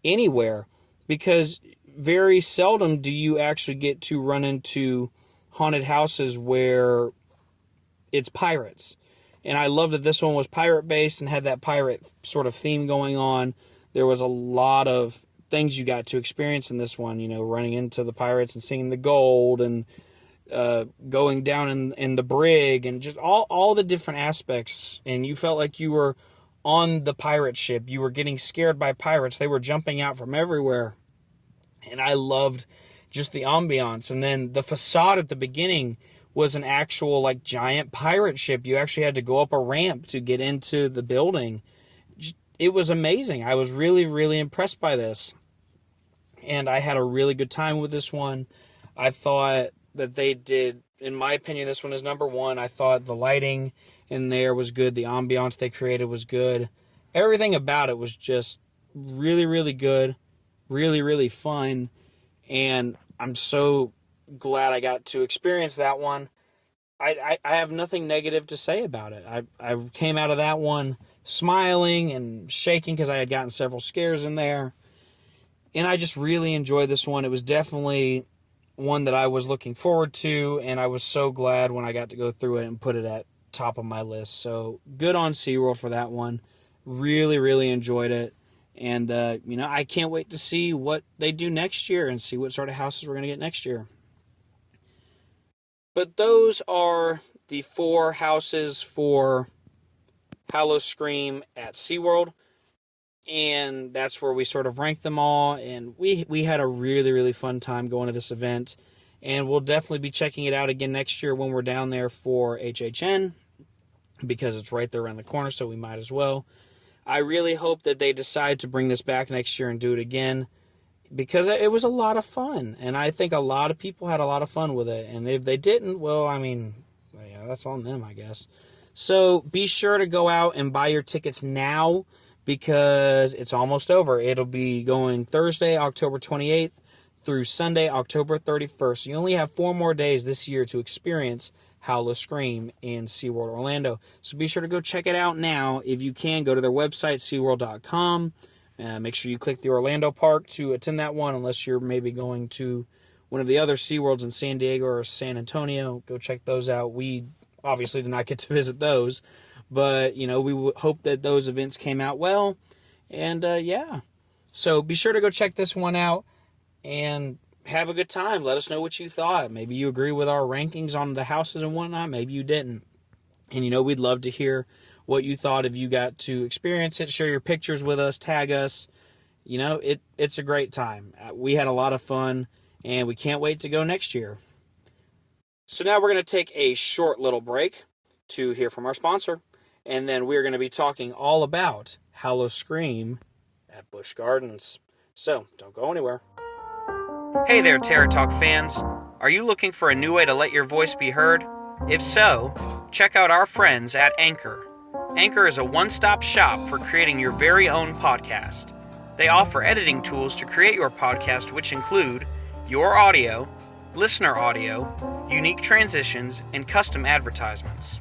[SPEAKER 1] anywhere, because very seldom do you actually get to run into haunted houses where it's pirates. And I love that this one was pirate-based and had that pirate sort of theme going on. There was a lot of things you got to experience in this one, running into the pirates and seeing the gold and going down in the brig and just all the different aspects. And you felt like you were on the pirate ship. You were getting scared by pirates. They were jumping out from everywhere. And I loved just the ambiance. And then the facade at the beginning was an actual giant pirate ship. You actually had to go up a ramp to get into the building. It was amazing. I was really, really impressed by this. And I had a really good time with this one. I thought that they did, in my opinion, this one is number 1. I thought the lighting in there was good. The ambiance they created was good. Everything about it was just really, really good. Really, really fun. And I'm so glad I got to experience that one. I have nothing negative to say about it. I came out of that one smiling and shaking because I had gotten several scares in there. And I just really enjoyed this one. It was definitely one that I was looking forward to, and I was so glad when I got to go through it and put it at top of my list. So good on SeaWorld for that one. Really, really enjoyed it. And, I can't wait to see what they do next year and see what sort of houses we're going to get next year. But those are the 4 houses for Howl-O-Scream at SeaWorld. And that's where we sort of ranked them all. And we had a really, really fun time going to this event. And we'll definitely be checking it out again next year when we're down there for HHN, because it's right there around the corner, so we might as well. I really hope that they decide to bring this back next year and do it again, because it was a lot of fun. And I think a lot of people had a lot of fun with it. And if they didn't, well, that's on them, I guess. So be sure to go out and buy your tickets now, because it's almost over. It'll be going Thursday, October 28th through Sunday, October 31st. You only have 4 more days this year to experience Howl-O-Scream in SeaWorld Orlando. So be sure to go check it out now. If you can, go to their website, SeaWorld.com. Make sure you click the Orlando park to attend that one, unless you're maybe going to one of the other SeaWorlds in San Diego or San Antonio. Go check those out. We obviously did not get to visit those, but, we hope that those events came out well. And, so be sure to go check this one out and have a good time. Let us know what you thought. Maybe you agree with our rankings on the houses and whatnot. Maybe you didn't. And, we'd love to hear what you thought if you got to experience it. Share your pictures with us. Tag us. It's a great time. We had a lot of fun, and we can't wait to go next year. So now we're going to take a short little break to hear from our sponsor. And then we're going to be talking all about Howl-O-Scream at Busch Gardens. So don't go anywhere. Hey there, Terror Talk fans. Are you looking for a new way to let your voice be heard? If so, check out our friends at Anchor. Anchor is a one-stop shop for creating your very own podcast. They offer editing tools to create your podcast, which include your audio, listener audio, unique transitions, and custom advertisements.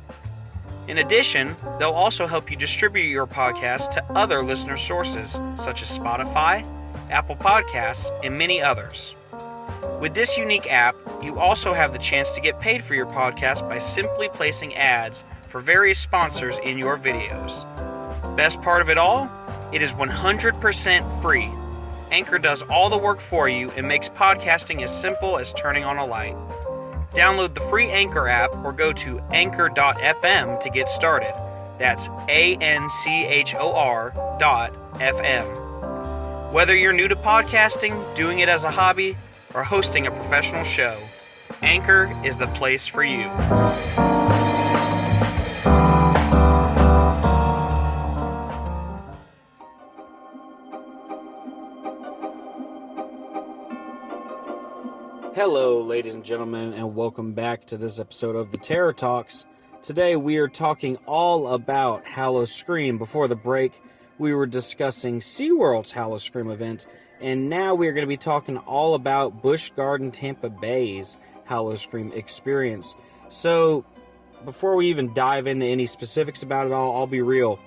[SPEAKER 1] In addition, they'll also help you distribute your podcast to other listener sources, such as Spotify, Apple Podcasts, and many others. With this unique app, you also have the chance to get paid for your podcast by simply placing ads for various sponsors in your videos. Best part of it all? It is 100% free. Anchor does all the work for you and makes podcasting as simple as turning on a light. Download the free Anchor app or go to anchor.fm to get started. That's ANCHOR.FM. Whether you're new to podcasting, doing it as a hobby, or hosting a professional show, Anchor is the place for you. Hello, ladies and gentlemen, and welcome back to this episode of the Terror Talks. Today we are talking all about Howl-O-Scream. Before the break, we were discussing SeaWorld's Howl-O-Scream event, and now we are going to be talking all about Busch Garden Tampa Bay's Howl-O-Scream experience. So, before we even dive into any specifics about it all, I'll be real.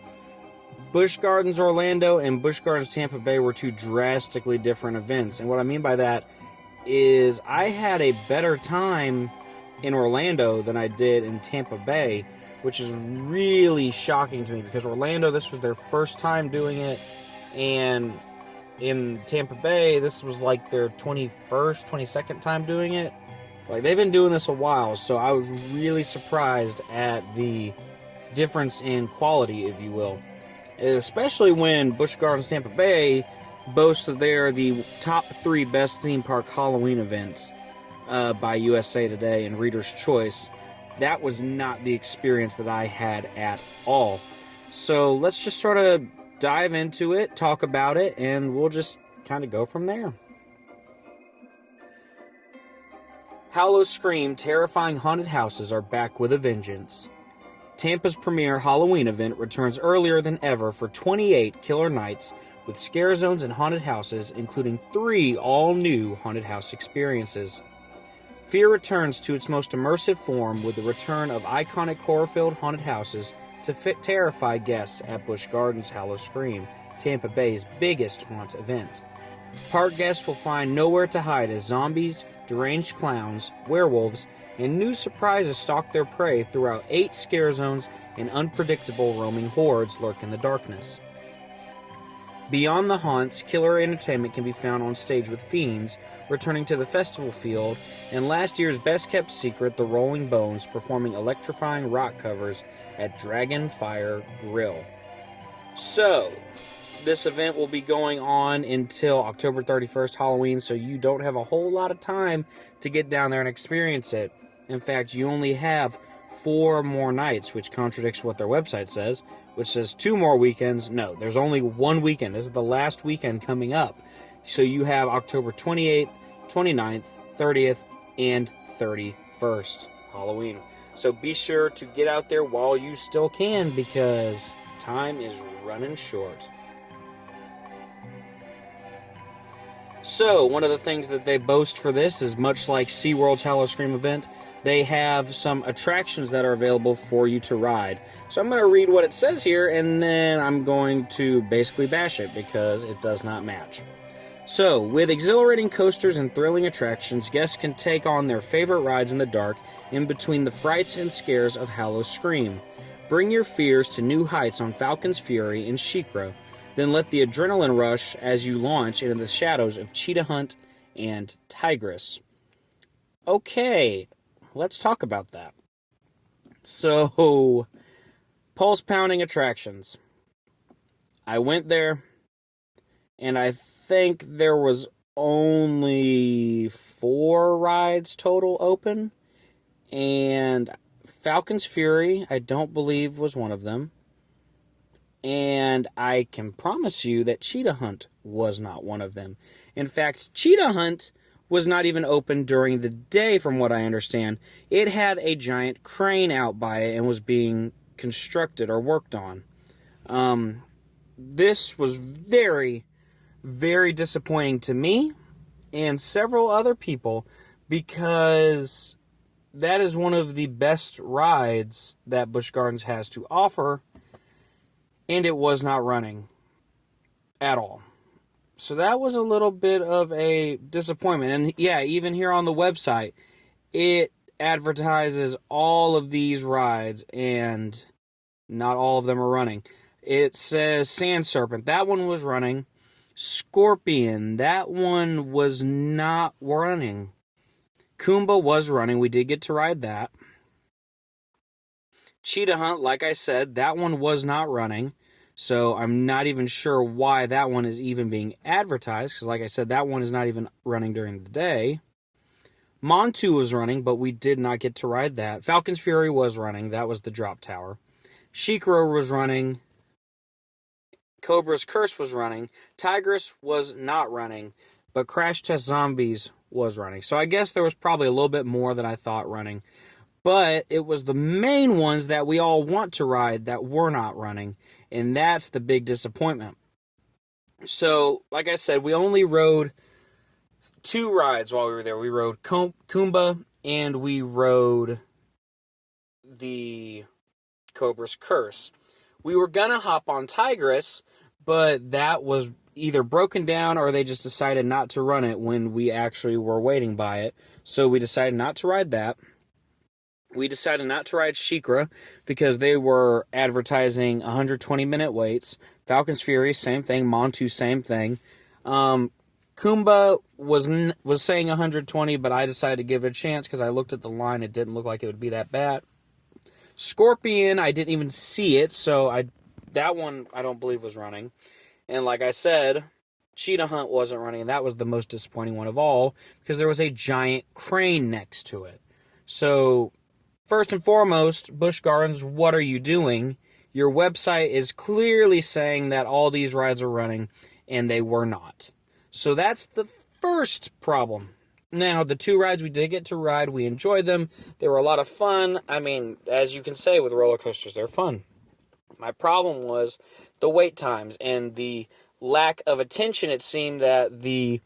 [SPEAKER 1] Busch Gardens Orlando and Busch Gardens Tampa Bay were two drastically different events, and what I mean by that is I had a better time in Orlando than I did in Tampa Bay, which is really shocking to me because Orlando, this was their first time doing it, and in Tampa Bay, this was like their 21st, 22nd time doing it. Like, they've been doing this a while, so I was really surprised at the difference in quality, if you will. Especially when Busch Gardens Tampa Bay boasts that they're the top 3 best theme park Halloween events by USA Today and Reader's Choice. That was not the experience that I had at all. So let's just sort of dive into it, talk about it, and we'll just kind of go from there. Howl-O-Scream terrifying haunted houses are back with a vengeance. Tampa's premier Halloween event returns earlier than ever for 28 killer nights with scare zones and haunted houses, including 3 all-new haunted house experiences. Fear returns to its most immersive form with the return of iconic horror-filled haunted houses to terrify guests at Busch Gardens Howl-O-Scream, Tampa Bay's biggest haunt event. Park guests will find nowhere to hide as zombies, deranged clowns, werewolves, and new surprises stalk their prey throughout 8 scare zones and unpredictable roaming hordes lurk in the darkness. Beyond the haunts, killer entertainment can be found on stage with Fiends returning to the festival field, and last year's best-kept secret, the Rolling Bones, performing electrifying rock covers at Dragon Fire Grill. So, this event will be going on until October 31st, Halloween, so you don't have a whole lot of time to get down there and experience it. In fact, you only have 4 more nights, which contradicts what their website says, which says 2 more weekends. No, there's only 1 weekend. This is the last weekend coming up. So you have October 28th, 29th, 30th, and 31st, Halloween. So be sure to get out there while you still can, because time is running short. So, one of the things that they boast for this is, much like SeaWorld's Howl-O-Scream event, they have some attractions that are available for you to ride. So I'm going to read what it says here, and then I'm going to basically bash it because it does not match. So, with exhilarating coasters and thrilling attractions, guests can take on their favorite rides in the dark in between the frights and scares of Howl-O-Scream. Bring your fears to new heights on Falcon's Fury and SheiKra. Then let the adrenaline rush as you launch into the shadows of Cheetah Hunt and Tigress. Okay, let's talk about that. So, pulse-pounding attractions. I went there, and I think there was only 4 rides total open, and Falcon's Fury, I don't believe, was one of them. And I can promise you that Cheetah Hunt was not one of them. In fact, Cheetah Hunt was not even open during the day, from what I understand. It had a giant crane out by it and was being constructed or worked on. This was very, very disappointing to me and several other people, because that is one of the best rides that Busch Gardens has to offer, and it was not running at all. So that was a little bit of a disappointment. And yeah, even here on the website, it advertises all of these rides, and not all of them are running. It says Sand Serpent, that one was running. Scorpion, that one was not running. Kumba was running. We did get to ride that. Cheetah Hunt, like I said, that one was not running. So I'm not even sure why that one is even being advertised, because like I said, that one is not even running during the day. Montu was running, but we did not get to ride that. Falcon's Fury was running. That was the drop tower. Shikra was running. Cobra's Curse was running. Tigress was not running, but Crash Test Zombies was running. So I guess there was probably a little bit more than I thought running. But it was the main ones that we all want to ride that were not running. And that's the big disappointment. So, like I said, we only rode 2 rides while we were there. We rode Kumba and we rode the Cobra's Curse. We were going to hop on Tigress, but that was either broken down or they just decided not to run it when we actually were waiting by it. So we decided not to ride that. We decided not to ride Shikra because they were advertising 120-minute waits. Falcon's Fury, same thing. Montu, same thing. Kumba was saying 120, but I decided to give it a chance because I looked at the line. It didn't look like it would be that bad. Scorpion, I didn't even see it, so that one I don't believe was running. And like I said, Cheetah Hunt wasn't running, and that was the most disappointing one of all because there was a giant crane next to it. So, first and foremost, Busch Gardens, what are you doing? Your website is clearly saying that all these rides are running, and they were not. So that's the first problem. Now, the 2 rides we did get to ride, we enjoyed them. They were a lot of fun. I mean, as you can say with roller coasters, they're fun. My problem was the wait times and the lack of attention it seemed that the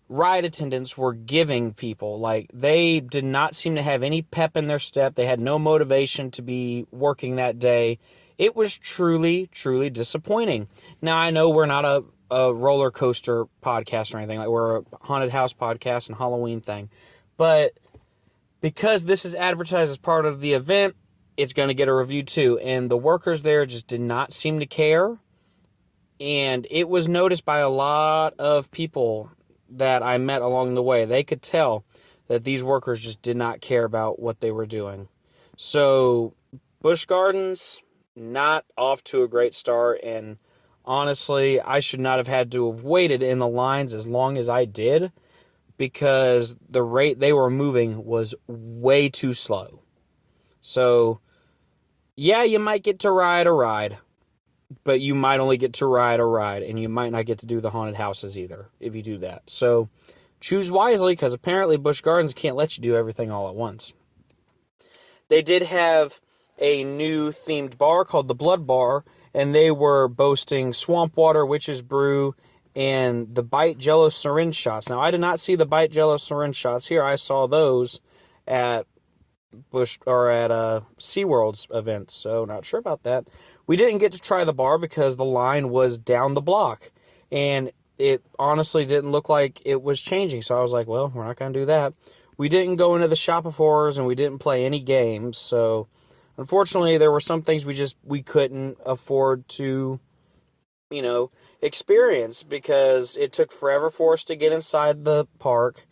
[SPEAKER 1] ride attendants were giving people. Like, they did not seem to have any pep in their step. They had no motivation to be working that day. It was truly, truly disappointing. Now, I know we're not a roller coaster podcast or anything. Like, we're a haunted house podcast and Halloween thing. But because this is advertised as part of the event, it's going to get a review too. And the workers there just did not seem to care. And it was noticed by a lot of people that I met along the way. They could tell that these workers just did not care about what they were doing. So, Busch Gardens, not off to a great start. And honestly, I should not have had to have waited in the lines as long as I did because the rate they were moving was way too slow. So, yeah, you might get to ride a ride, but you might only get to ride a ride, and you might not get to do the haunted houses either if you do that. So, choose wisely, because apparently Busch Gardens can't let you do everything all at once. They did have a new themed bar called the Blood Bar, and they were boasting swamp water, witch's brew, and the Bite Jello syringe shots. Now, I did not see the Bite Jello syringe shots here. I saw those at Busch or at SeaWorld's event, so not sure about that. We didn't get to try the bar because the line was down the block, and it honestly didn't look like it was changing, so I was like, well, we're not going to do that. We didn't go into the Shop of Horrors, and we didn't play any games, so unfortunately there were some things we couldn't afford to, experience because it took forever for us to get inside the park.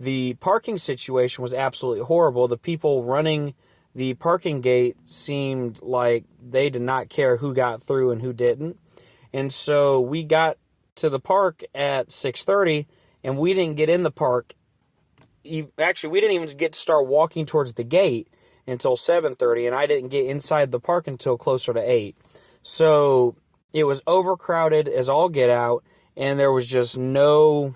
[SPEAKER 1] The parking situation was absolutely horrible. The people running the parking gate seemed like they did not care who got through and who didn't. And so we got to the park at 6:30, and we didn't get in the park. Actually, we didn't even get to start walking towards the gate until 7:30, and I didn't get inside the park until closer to 8. So it was overcrowded as all get out, and there was just no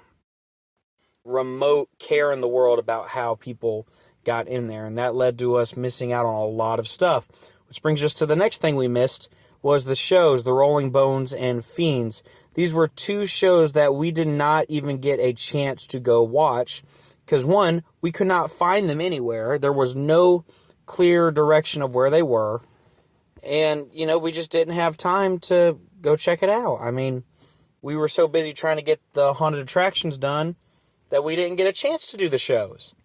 [SPEAKER 1] remote care in the world about how people got in there, and that led to us missing out on a lot of stuff, which brings us to the next thing we missed was the shows, the Rolling Bones and Fiends. These were 2 shows that we did not even get a chance to go watch because, one, we could not find them anywhere. There was no clear direction of where they were, and we just didn't have time to go check it out. I mean, we were so busy trying to get the haunted attractions done that we didn't get a chance to do the shows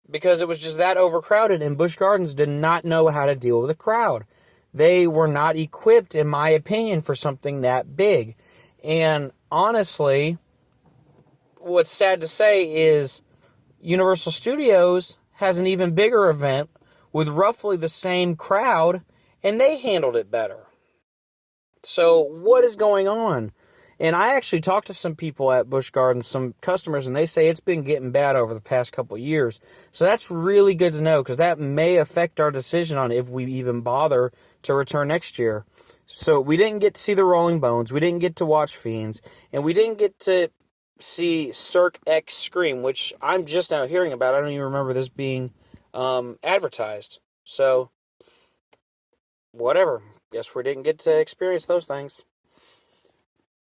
[SPEAKER 1] because it was just that overcrowded, and Busch Gardens did not know how to deal with a crowd. They were not equipped, in my opinion, for something that big. And honestly, what's sad to say is, Universal Studios has an even bigger event with roughly the same crowd, and they handled it better. So what is going on? And I actually talked to some people at Busch Gardens, some customers, and they say it's been getting bad over the past couple of years. So that's really good to know, because that may affect our decision on if we even bother to return next year. So we didn't get to see the Rolling Bones, we didn't get to watch Fiends, and we didn't get to see Cirque X Scream, which I'm just now hearing about. I don't even remember this being advertised. So, whatever. Guess we didn't get to experience those things.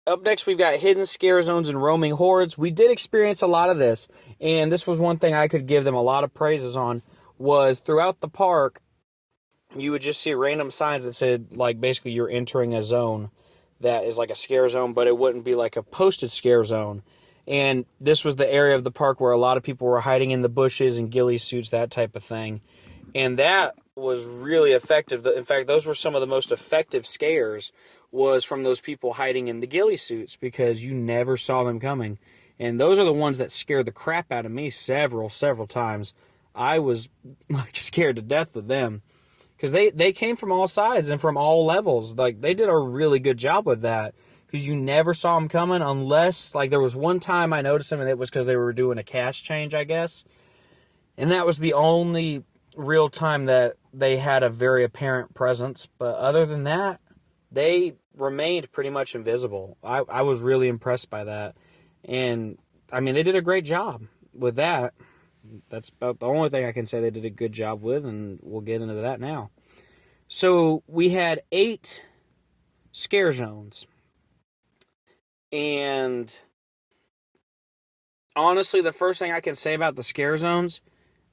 [SPEAKER 1] Up next, we've got hidden scare zones and roaming hordes. We did experience a lot of this, and this was one thing I could give them a lot of praises on, was throughout the park, you would just see random signs that said, like, basically you're entering a zone that is like a scare zone, but it wouldn't be like a posted scare zone. And this was the area of the park where a lot of people were hiding in the bushes and ghillie suits, that type of thing. And that was really effective. In fact, those were some of the most effective scares, was from those people hiding in the ghillie suits, because you never saw them coming. And those are the ones that scared the crap out of me several times. I was like scared to death of them, because they came from all sides and from all levels. Like, they did a really good job with that, because you never saw them coming, unless, like, there was one time I noticed them, and it was because they were doing a cash change, I guess. And that was the only real time that they had a very apparent presence. But other than that, they remained pretty much invisible. I was really impressed by that. And, I mean, they did a great job with that. That's about the only thing I can say they did a good job with, and we'll get into that now. So, we had 8 scare zones. And honestly, the first thing I can say about the scare zones,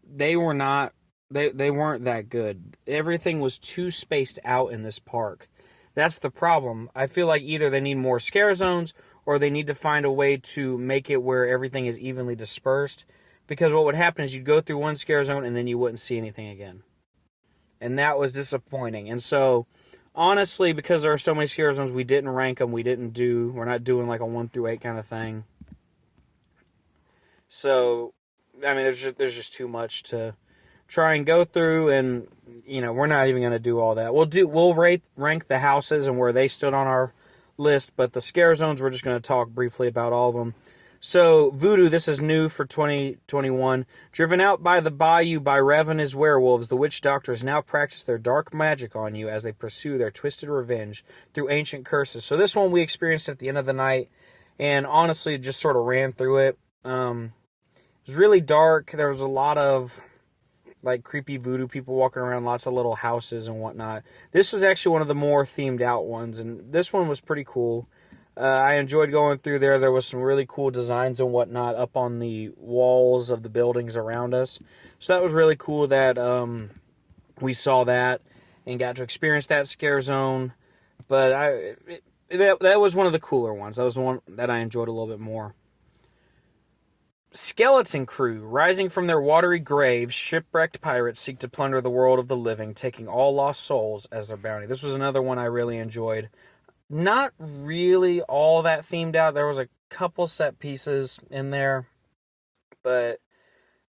[SPEAKER 1] they weren't that good. Everything was too spaced out in this park. That's the problem. I feel like either they need more scare zones, or they need to find a way to make it where everything is evenly dispersed. Because what would happen is you'd go through one scare zone and then you wouldn't see anything again. And that was disappointing. And so, honestly, because there are so many scare zones, we didn't rank them. We're not doing like a 1 through 8 kind of thing. So, I mean, there's just too much to try and go through, and, you know, we're not even going to do all that. We'll rank the houses and where they stood on our list, but the scare zones, we're just going to talk briefly about all of them. So, Voodoo, this is new for 2021. Driven out by the bayou by ravenous werewolves, the witch doctors now practice their dark magic on you as they pursue their twisted revenge through ancient curses. So this one we experienced at the end of the night, and honestly just sort of ran through it. It was really dark. There was a lot of, like, creepy voodoo people walking around, lots of little houses and whatnot. This was actually one of the more themed out ones, and this one was pretty cool. I enjoyed going through there. There was some really cool designs and whatnot up on the walls of the buildings around us. So that was really cool that we saw that and got to experience that scare zone. But that was one of the cooler ones. That was the one that I enjoyed a little bit more. Skeleton Crew. Rising from their watery graves, shipwrecked pirates seek to plunder the world of the living, taking all lost souls as their bounty. This was another one I really enjoyed. Not really all that themed out. There was a couple set pieces in there, but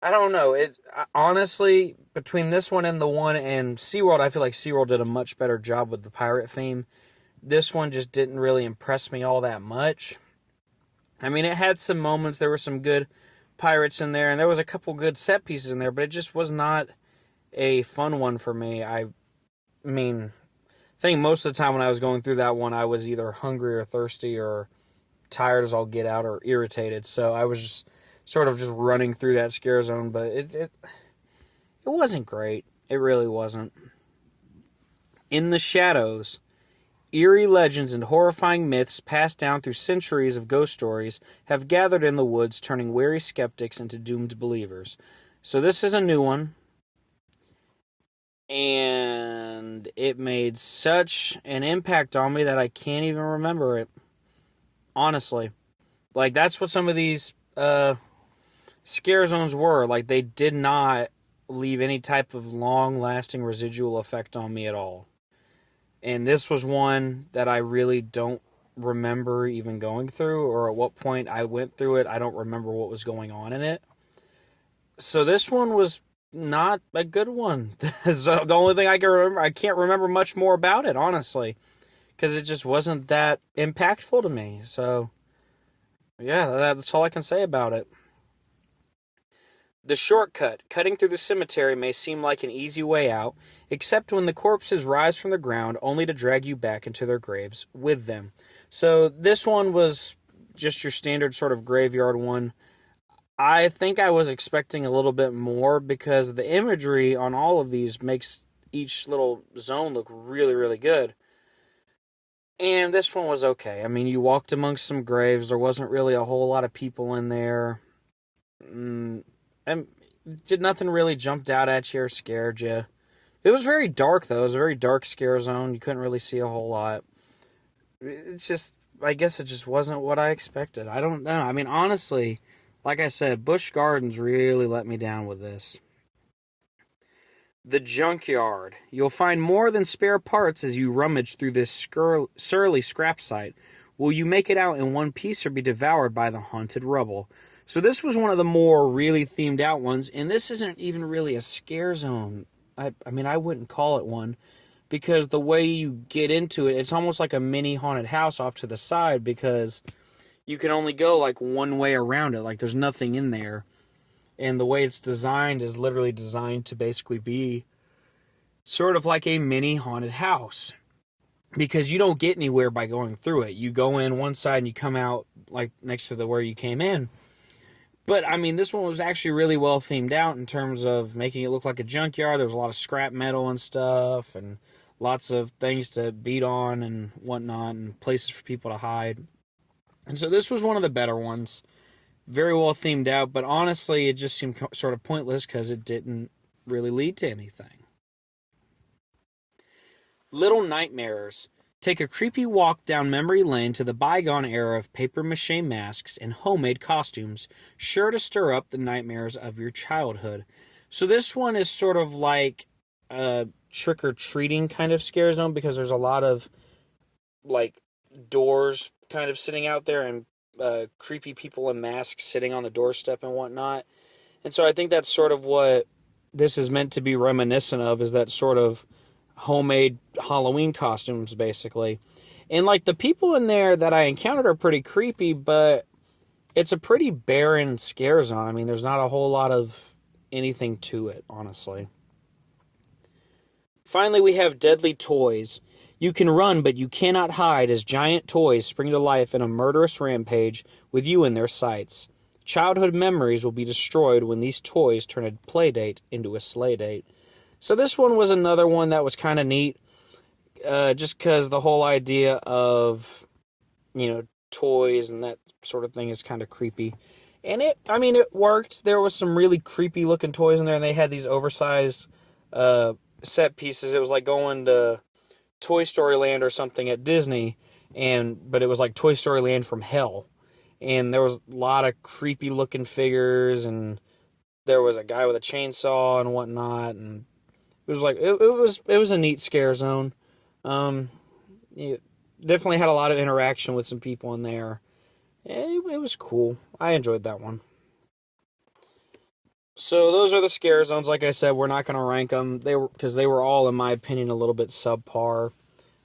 [SPEAKER 1] I don't know. Honestly, between this one and the one in SeaWorld, I feel like SeaWorld did a much better job with the pirate theme. This one just didn't really impress me all that much. I mean, it had some moments. There were some good pirates in there, and there was a couple good set pieces in there, but it just was not a fun one for me. I think most of the time when I was going through that one, I was either hungry or thirsty or tired as all get out or irritated. So I was just sort of just running through that scare zone, but it wasn't great. It really wasn't. In the shadows, eerie legends and horrifying myths passed down through centuries of ghost stories have gathered in the woods, turning wary skeptics into doomed believers. So this is a new one. And it made such an impact on me that I can't even remember it. Honestly. Like, that's what some of these scare zones were. Like, they did not leave any type of long-lasting residual effect on me at all. And this was one that I really don't remember even going through, or at what point I went through it. I don't remember what was going on in it. So this one was not a good one. So the only thing I can remember, I can't remember much more about it, honestly, because it just wasn't that impactful to me. So, yeah, that's all I can say about it. The shortcut, cutting through the cemetery, may seem like an easy way out, except when the corpses rise from the ground only to drag you back into their graves with them. So this one was just your standard sort of graveyard one. I think I was expecting a little bit more because the imagery on all of these makes each little zone look really, really good. And this one was okay. I mean, you walked amongst some graves. There wasn't really a whole lot of people in there. And did nothing really jumped out at you or scared you. It was very dark, though. It was a very dark scare zone. You couldn't really see a whole lot. It's just, I guess it just wasn't what I expected. I don't know. I mean, honestly, like I said, Busch Gardens really let me down with this. The Junkyard. You'll find more than spare parts as you rummage through this surly scrap site. Will you make it out in one piece or be devoured by the haunted rubble? So this was one of the more really themed out ones, and this isn't even really a scare zone. I mean, I wouldn't call it one, because the way you get into it, it's almost like a mini haunted house off to the side, because you can only go like one way around it. Like, there's nothing in there. And the way it's designed is literally designed to basically be sort of like a mini haunted house, because you don't get anywhere by going through it. You go in one side and you come out like next to where you came in. But, I mean, this one was actually really well themed out in terms of making it look like a junkyard. There was a lot of scrap metal and stuff, and lots of things to beat on and whatnot, and places for people to hide. And so this was one of the better ones. Very well themed out, but honestly, it just seemed sort of pointless because it didn't really lead to anything. Little Nightmares. Take a creepy walk down memory lane to the bygone era of papier-mâché masks and homemade costumes, sure to stir up the nightmares of your childhood. So this one is sort of like a trick-or-treating kind of scare zone, because there's a lot of, like, doors kind of sitting out there and creepy people in masks sitting on the doorstep and whatnot. And so I think that's sort of what this is meant to be reminiscent of, is that sort of homemade Halloween costumes, basically. And, like, the people in there that I encountered are pretty creepy, but it's a pretty barren scare zone. I mean, there's not a whole lot of anything to it, honestly. Finally, we have Deadly Toys. You can run, but you cannot hide as giant toys spring to life in a murderous rampage with you in their sights. Childhood memories will be destroyed when these toys turn a play date into a slay date. So this one was another one that was kind of neat, just because the whole idea of, toys and that sort of thing is kind of creepy. And it worked. There was some really creepy looking toys in there, and they had these oversized set pieces. It was like going to Toy Story Land or something at Disney, but it was like Toy Story Land from hell. And there was a lot of creepy looking figures, and there was a guy with a chainsaw and whatnot, and it was like it was a neat scare zone. It definitely had a lot of interaction with some people in there. It was cool. I enjoyed that one. So those are the scare zones. Like I said, we're not going to rank them. Because they were all, in my opinion, a little bit subpar.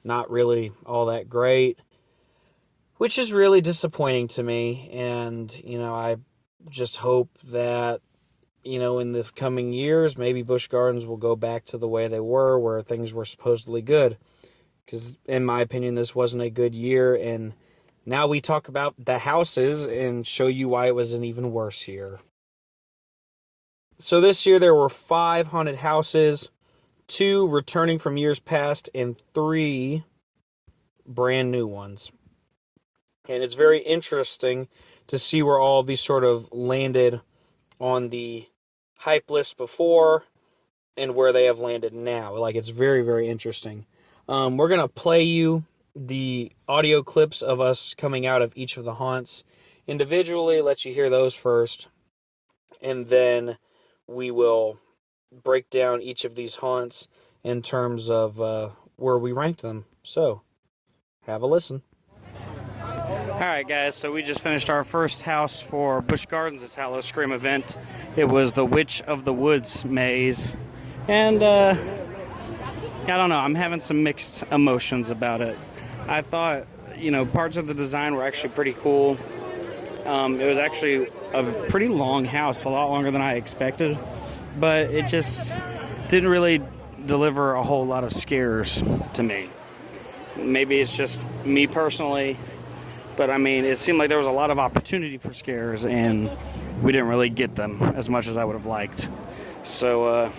[SPEAKER 1] Not really all that great, which is really disappointing to me. And, I just hope that, in the coming years, maybe Busch Gardens will go back to the way they were, where things were supposedly good. Because, in my opinion, this wasn't a good year, and now we talk about the houses and show you why it was an even worse year. So this year there were 5 haunted houses, 2 returning from years past, and 3 brand new ones. And it's very interesting to see where all of these sort of landed on the hype list before and where they have landed now. Like, it's very, very interesting. We're going to play you the audio clips of us coming out of each of the haunts individually, let you hear those first, and then we will break down each of these haunts in terms of where we ranked them. So, have a listen.
[SPEAKER 2] Alright guys, so we just finished our first house for Busch Gardens' Howl-O-Scream event. It was the Witch of the Woods maze. And, I don't know, I'm having some mixed emotions about it. I thought, you know, parts of the design were actually pretty cool. It was actually a pretty long house, a lot longer than I expected. But it just didn't really deliver a whole lot of scares to me. Maybe it's just me personally. But I mean, it seemed like there was a lot of opportunity for scares, and we didn't really get them as much as I would have liked. So,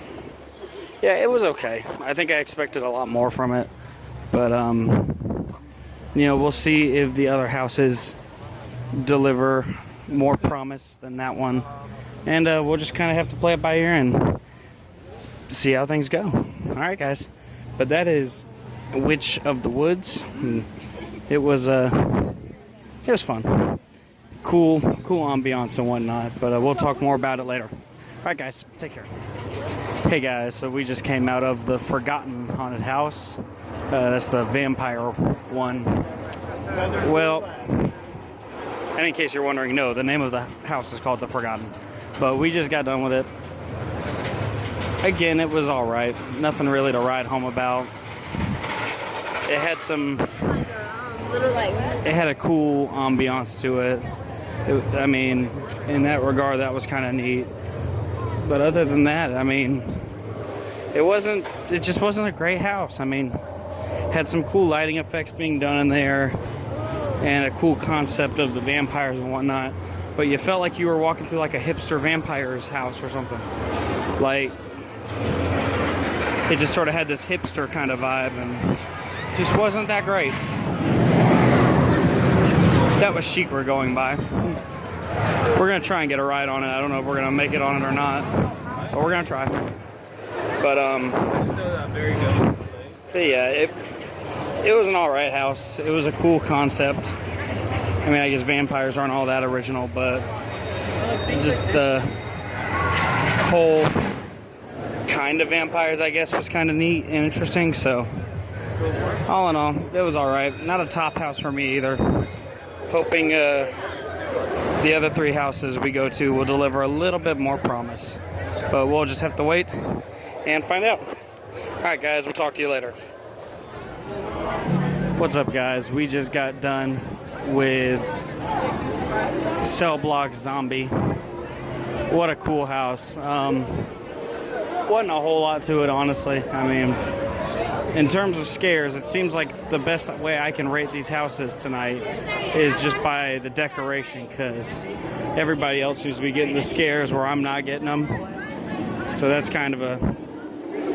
[SPEAKER 2] yeah, it was okay. I think I expected a lot more from it. But, you know, we'll see if the other houses deliver more promise than that one. And we'll just kind of have to play it by ear and see how things go. All right, guys. But that is Witch of the Woods. It was fun. Cool ambiance and whatnot, but we'll talk more about it later. All right, guys, take care. Hey, guys, so we just came out of the Forgotten Haunted House. That's the vampire one. Well, and in case you're wondering, no, the name of the house is called the Forgotten. But we just got done with it. Again, it was all right. Nothing really to write home about. It had some... It had a cool ambiance to it. I mean, in that regard, that was kind of neat. But other than that, I mean, it just wasn't a great house. I mean, had some cool lighting effects being done in there and a cool concept of the vampires and whatnot. But you felt like you were walking through like a hipster vampire's house or something. Like, it just sort of had this hipster kind of vibe and just wasn't that great. That was Chic we're going by. We're going to try and get a ride on it. I don't know if we're going to make it on it or not. But we're going to try. But, yeah, it was an alright house. It was a cool concept. I mean, I guess vampires aren't all that original, but just the whole kind of vampires, I guess, was kind of neat and interesting. So, all in all, it was alright. Not a top house for me either. Hoping the other three houses we go to will deliver a little bit more promise. But we'll just have to wait and find out. Alright guys, we'll talk to you later. What's up guys? We just got done with Cell Block Zombie. What a cool house. Wasn't a whole lot to it, honestly. I mean, in terms of scares, it seems like the best way I can rate these houses tonight is just by the decoration, because everybody else seems to be getting the scares where I'm not getting them. So that's kind of a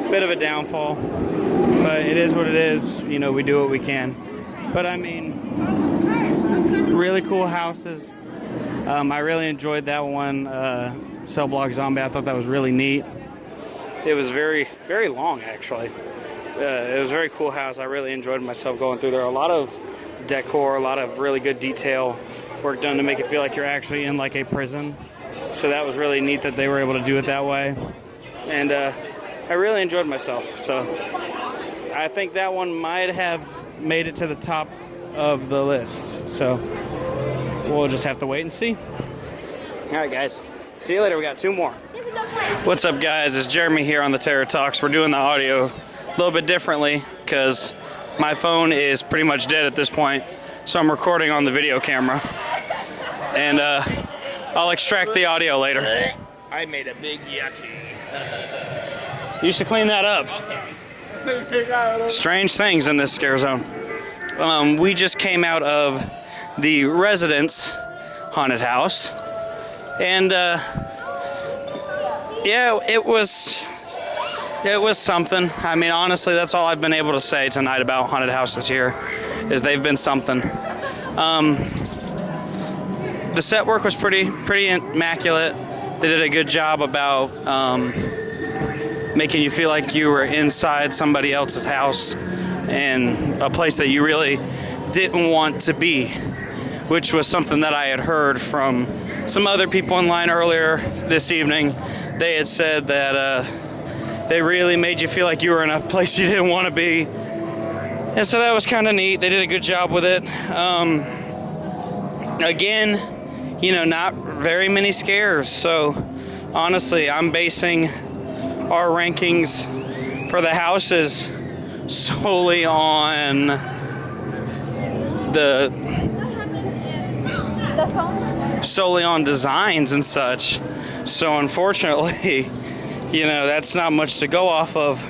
[SPEAKER 2] bit of a downfall. But it is what it is. You know, we do what we can. But I mean, really cool houses. I really enjoyed that one, Cell Block Zombie. I thought that was really neat. It was very, very long, actually. It was a very cool house. I really enjoyed myself going through there. A lot of decor, a lot of really good detail work done to make it feel like you're actually in like a prison. So that was really neat that they were able to do it that way. And I really enjoyed myself. So I think that one might have made it to the top of the list. So we'll just have to wait and see. All right, guys. See you later. We got two more. What's up, guys? It's Jeremy here on the Terror Talks. We're doing the audio a little bit differently because my phone is pretty much dead at this point, so I'm recording on the video camera, and I'll extract the audio later.
[SPEAKER 3] I made a big yucky.
[SPEAKER 2] You should clean that up. Strange things in this scare zone. We just came out of the Residence Haunted House, and yeah, it was something. I mean, honestly, that's all I've been able to say tonight about haunted houses here, is they've been something. The set work was pretty immaculate. They did a good job about making you feel like you were inside somebody else's house and a place that you really didn't want to be, which was something that I had heard from some other people in line earlier this evening. They had said that they really made you feel like you were in a place you didn't want to be. And so that was kind of neat. They did a good job with it. again, not very many scares. So honestly, I'm basing our rankings for the houses solely on designs and such. So unfortunately, that's not much to go off of.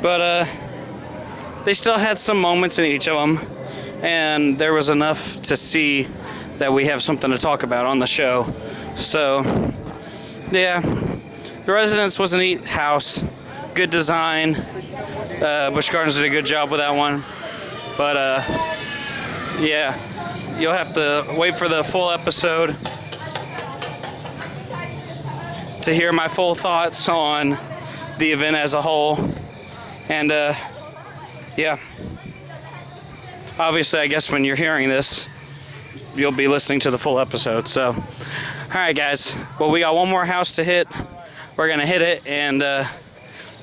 [SPEAKER 2] But they still had some moments in each of them, and there was enough to see that we have something to talk about on the show. So yeah, the Residence was a neat house, good design. Busch Gardens did a good job with that one. But yeah, you'll have to wait for the full episode to hear my full thoughts on the event as a whole. And yeah, obviously I guess when you're hearing this, you'll be listening to the full episode. So alright guys, well, we got one more house to hit. We're gonna hit it and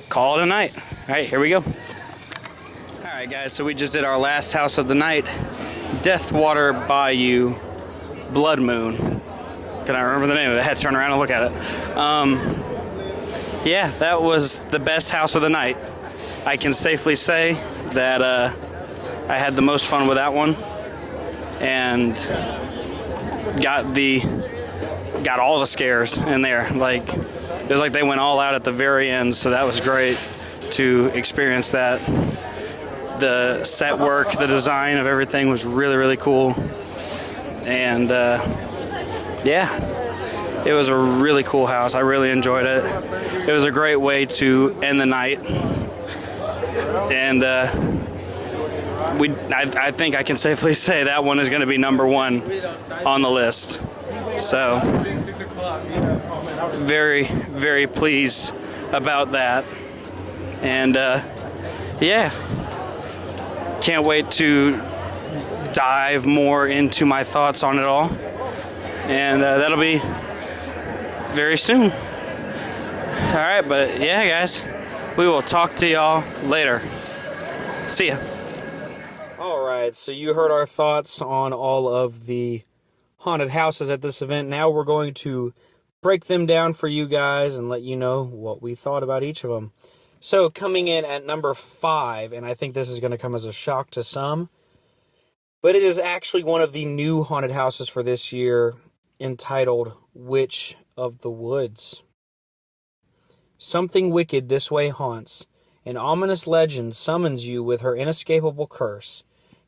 [SPEAKER 2] call it a night. Alright, here we go. Alright guys, so we just did our last house of the night, Deathwater Bayou Blood Moon. Can I remember the name of it? I had to turn around and look at it. Yeah, that was the best house of the night. I can safely say that I had the most fun with that one, and got all the scares in there. It was like they went all out at the very end, so that was great to experience that. The set work, the design of everything was really, really cool. And yeah, it was a really cool house. I really enjoyed it. It was a great way to end the night. And I think I can safely say that one is going to be number one on the list. So very, very pleased about that. And yeah, can't wait to dive more into my thoughts on it all. And that'll be very soon. All right, but yeah, guys, we will talk to y'all later. See ya. All right, so you heard our thoughts on all of the haunted houses at this event. Now we're going to break them down for you guys and let you know what we thought about each of them. So coming in at number 5, and I think this is going to come as a shock to some, but it is actually one of the new haunted houses for this year, entitled Witch of the Woods. Something wicked this way haunts. An ominous legend summons you with her inescapable curse.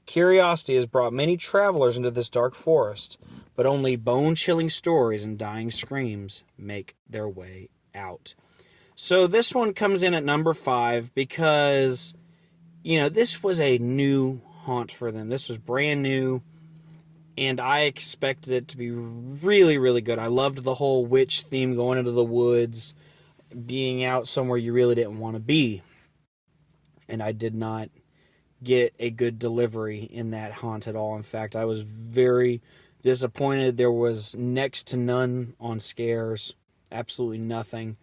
[SPEAKER 2] Curiosity has brought many travelers into this dark forest, but only bone-chilling stories and dying screams make their way out. So this one comes in at number 5 because, this was a new haunt for them. This was brand new, and I expected it to be really, really good. I loved the whole witch theme, going into the woods, being out somewhere you really didn't want to be. And I did not get a good delivery in that haunt at all. In fact, I was very disappointed. There was next to none on scares. Absolutely nothing.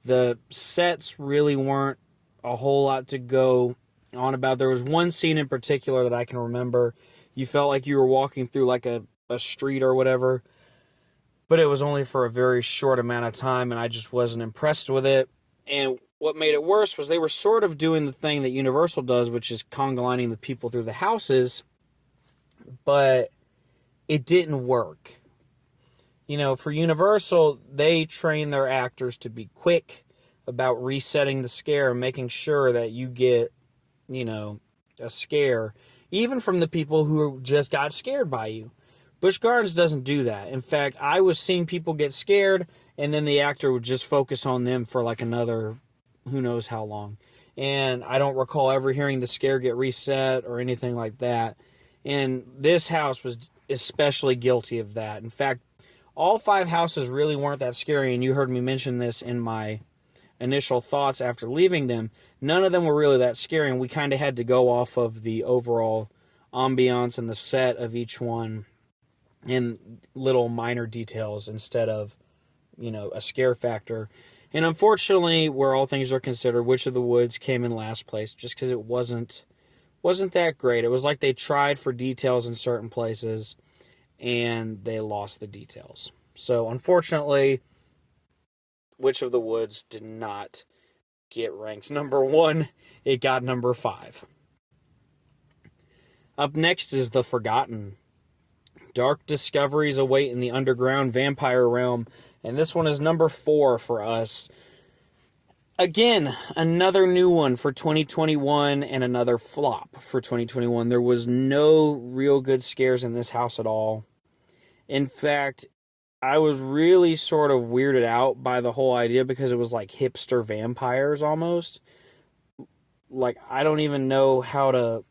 [SPEAKER 2] The sets really weren't a whole lot to go on about. There was one scene in particular that I can remember. You felt like you were walking through like a street or whatever, but it was only for a very short amount of time, and I just wasn't impressed with it. And what made it worse was they were sort of doing the thing that Universal does, which is conga lining the people through the houses, but it didn't work. For Universal, they train their actors to be quick about resetting the scare and making sure that you get, a scare, even from the people who just got scared by you. Busch Gardens doesn't do that. In fact, I was seeing people get scared, and then the actor would just focus on them for like another who knows how long. And I don't recall ever hearing the scare get reset or anything like that. And this house was especially guilty of that. In fact, all 5 houses really weren't that scary, and you heard me mention this in my initial thoughts after leaving them. None of them were really that scary, and we kind of had to go off of the overall ambiance and the set of each one and little minor details instead of, a scare factor. And unfortunately, where all things are considered, Witch of the Woods came in last place just because it wasn't that great. It was like they tried for details in certain places,
[SPEAKER 1] and they lost the details. So unfortunately, Witch of the Woods did not get ranked number 1. It got number 5. Up next is The Forgotten. Dark discoveries await in the underground vampire realm, and this one is number 4 for us. Again, another new one for 2021 and another flop for 2021. There was no real good scares in this house at all. In fact, I was really sort of weirded out by the whole idea because it was like hipster vampires almost. Like, I don't even know how to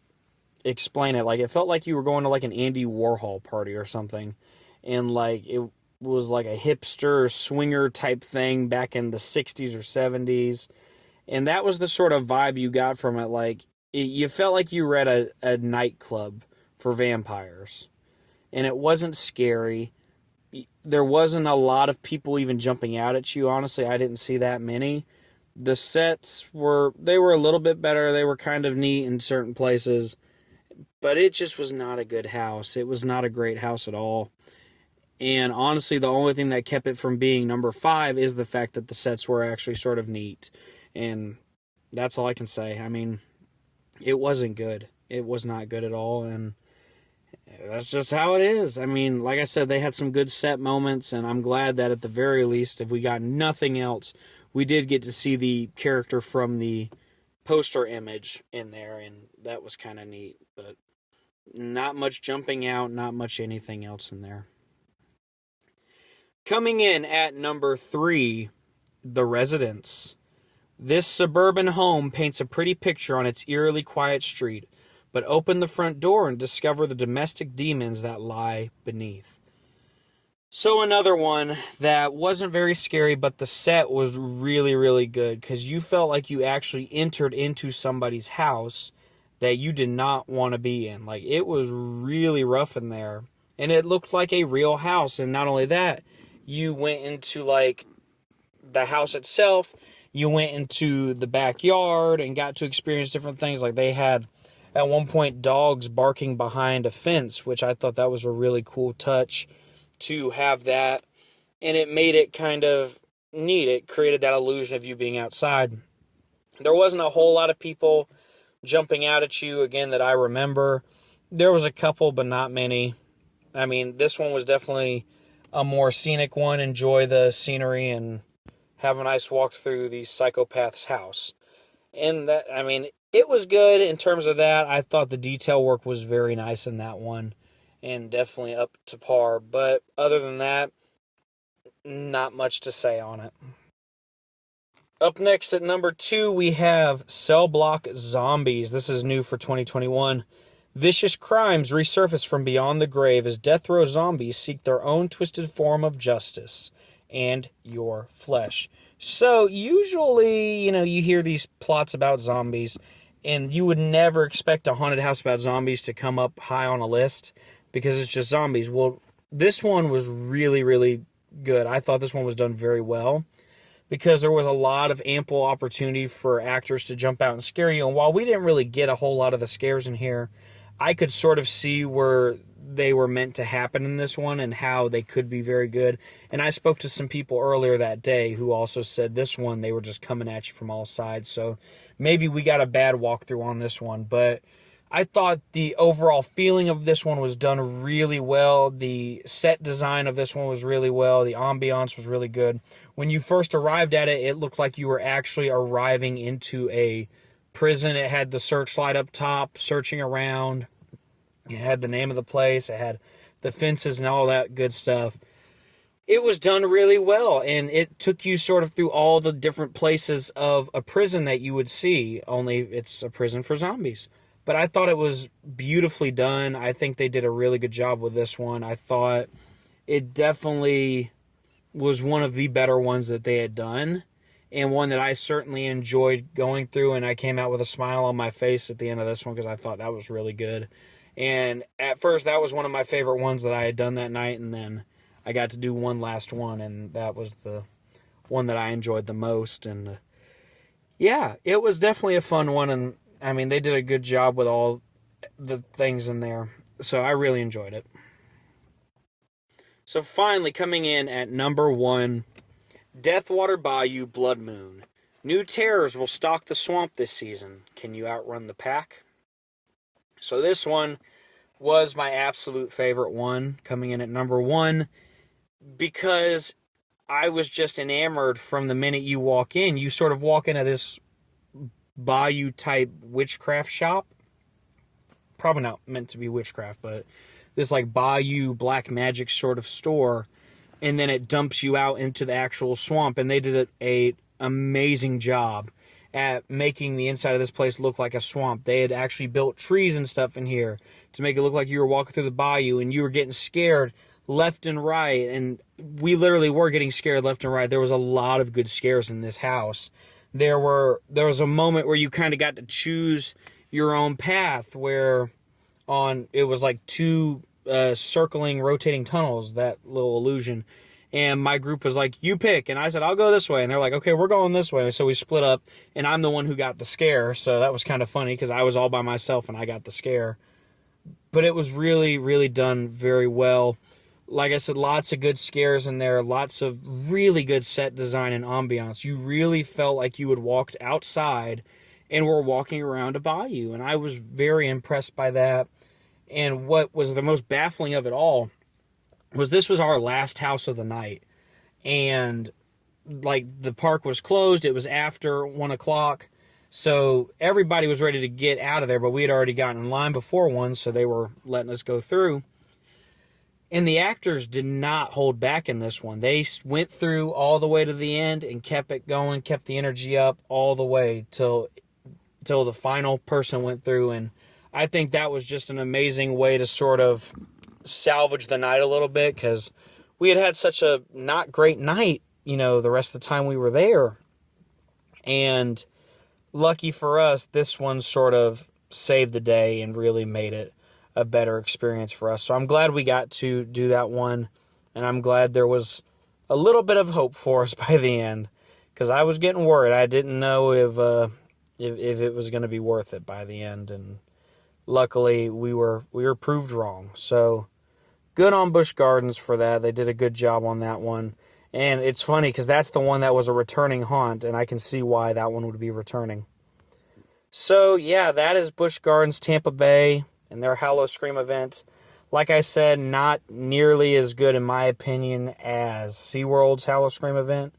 [SPEAKER 1] explain it. Like, it felt like you were going to like an Andy Warhol party or something. And like, it was like a hipster swinger type thing back in the 60s or 70s. And that was the sort of vibe you got from it. Like, you felt like you were at a nightclub for vampires. And it wasn't scary. There wasn't a lot of people even jumping out at you. Honestly, I didn't see that many. The sets were a little bit better. They were kind of neat in certain places. But it just was not a good house. It was not a great house at all. And honestly, the only thing that kept it from being number 5 is the fact that the sets were actually sort of neat. And that's all I can say. I mean, it wasn't good. It was not good at all. And that's just how it is. I mean, like I said, they had some good set moments, and I'm glad that at the very least, if we got nothing else, we did get to see the character from the poster image in there, and that was kind of neat. But not much jumping out, not much anything else in there. Coming in at number 3, The Residence. This suburban home paints a pretty picture on its eerily quiet street, but open the front door and discover the domestic demons that lie beneath. So another one that wasn't very scary, but the set was really, really good, because you felt like you actually entered into somebody's house that you did not want to be in. Like, it was really rough in there, and it looked like a real house. And not only that, you went into like the house itself, you went into the backyard and got to experience different things. Like, they had at one point dogs barking behind a fence, which I thought that was a really cool touch to have that. And it made it kind of neat. It created that illusion of you being outside. There wasn't a whole lot of people jumping out at you, again, that I remember. There was a couple, but not many. I mean, this one was definitely a more scenic one. Enjoy the scenery and have a nice walk through the psychopath's house. And that, I mean, it was good in terms of that. I thought the detail work was very nice in that one, and definitely up to par. But other than that, not much to say on it. Up next at number 2, we have Cell Block Zombies. This is new for 2021. Vicious crimes resurface from beyond the grave as death row zombies seek their own twisted form of justice and your flesh. So usually, you hear these plots about zombies, and you would never expect a haunted house about zombies to come up high on a list because it's just zombies. Well, this one was really, really good. I thought this one was done very well because there was a lot of ample opportunity for actors to jump out and scare you. And while we didn't really get a whole lot of the scares in here, I could sort of see where they were meant to happen in this one and how they could be very good. And I spoke to some people earlier that day who also said this one, they were just coming at you from all sides. So maybe we got a bad walkthrough on this one, but I thought the overall feeling of this one was done really well. The set design of this one was really well. The ambiance was really good. When you first arrived at it, it looked like you were actually arriving into a prison. It had the searchlight up top, searching around. It had the name of the place. It had the fences and all that good stuff. It was done really well, and it took you sort of through all the different places of a prison that you would see, only it's a prison for zombies. But I thought it was beautifully done. I think they did a really good job with this one. I thought it definitely was one of the better ones that they had done, and one that I certainly enjoyed going through, and I came out with a smile on my face at the end of this one because I thought that was really good. And at first, that was one of my favorite ones that I had done that night, and then I got to do one last one, and that was the one that I enjoyed the most. And yeah, it was definitely a fun one, and I mean, they did a good job with all the things in there, so I really enjoyed it. So finally coming in at number 1, Deathwater Bayou Blood Moon. New terrors will stalk the swamp this season. Can you outrun the pack? So this one was my absolute favorite one, coming in at number 1, because I was just enamored from the minute you walk in. You sort of walk into this bayou-type witchcraft shop. Probably not meant to be witchcraft, but this like bayou black magic sort of store. And then it dumps you out into the actual swamp. And they did an amazing job at making the inside of this place look like a swamp. They had actually built trees and stuff in here to make it look like you were walking through the bayou and you were getting scared left and right. And we literally were getting scared left and right. There was a lot of good scares in this house. There was a moment where you kind of got to choose your own path, where it was like 2 circling, rotating tunnels, that little illusion. And my group was like, you pick. And I said, I'll go this way. And they're like, okay, we're going this way. So we split up, and I'm the one who got the scare. So that was kind of funny because I was all by myself and I got the scare. But it was really, really done very well. Like I said, lots of good scares in there. Lots of really good set design and ambiance. You really felt like you had walked outside and were walking around a bayou. And I was very impressed by that. And what was the most baffling of it all was this was our last house of the night. And like the park was closed. It was after 1 o'clock. So everybody was ready to get out of there, but we had already gotten in line before 1, so they were letting us go through. And the actors did not hold back in this one. They went through all the way to the end and kept it going, kept the energy up all the way till the final person went through. And I think that was just an amazing way to sort of salvage the night a little bit, because we had such a not great night, the rest of the time we were there. And lucky for us, this one sort of saved the day and really made it a better experience for us. So I'm glad we got to do that one, and I'm glad there was a little bit of hope for us by the end, because I was getting worried. I didn't know if it was going to be worth it by the end, and luckily we were proved wrong. So good on Busch Gardens for that. They did a good job on that one. And it's funny because that's the one that was a returning haunt, and I can see why that one would be returning. So yeah, that is Busch Gardens Tampa Bay and their Howl-O-Scream event. Like I said, not nearly as good in my opinion as SeaWorld's Howl-O-Scream event.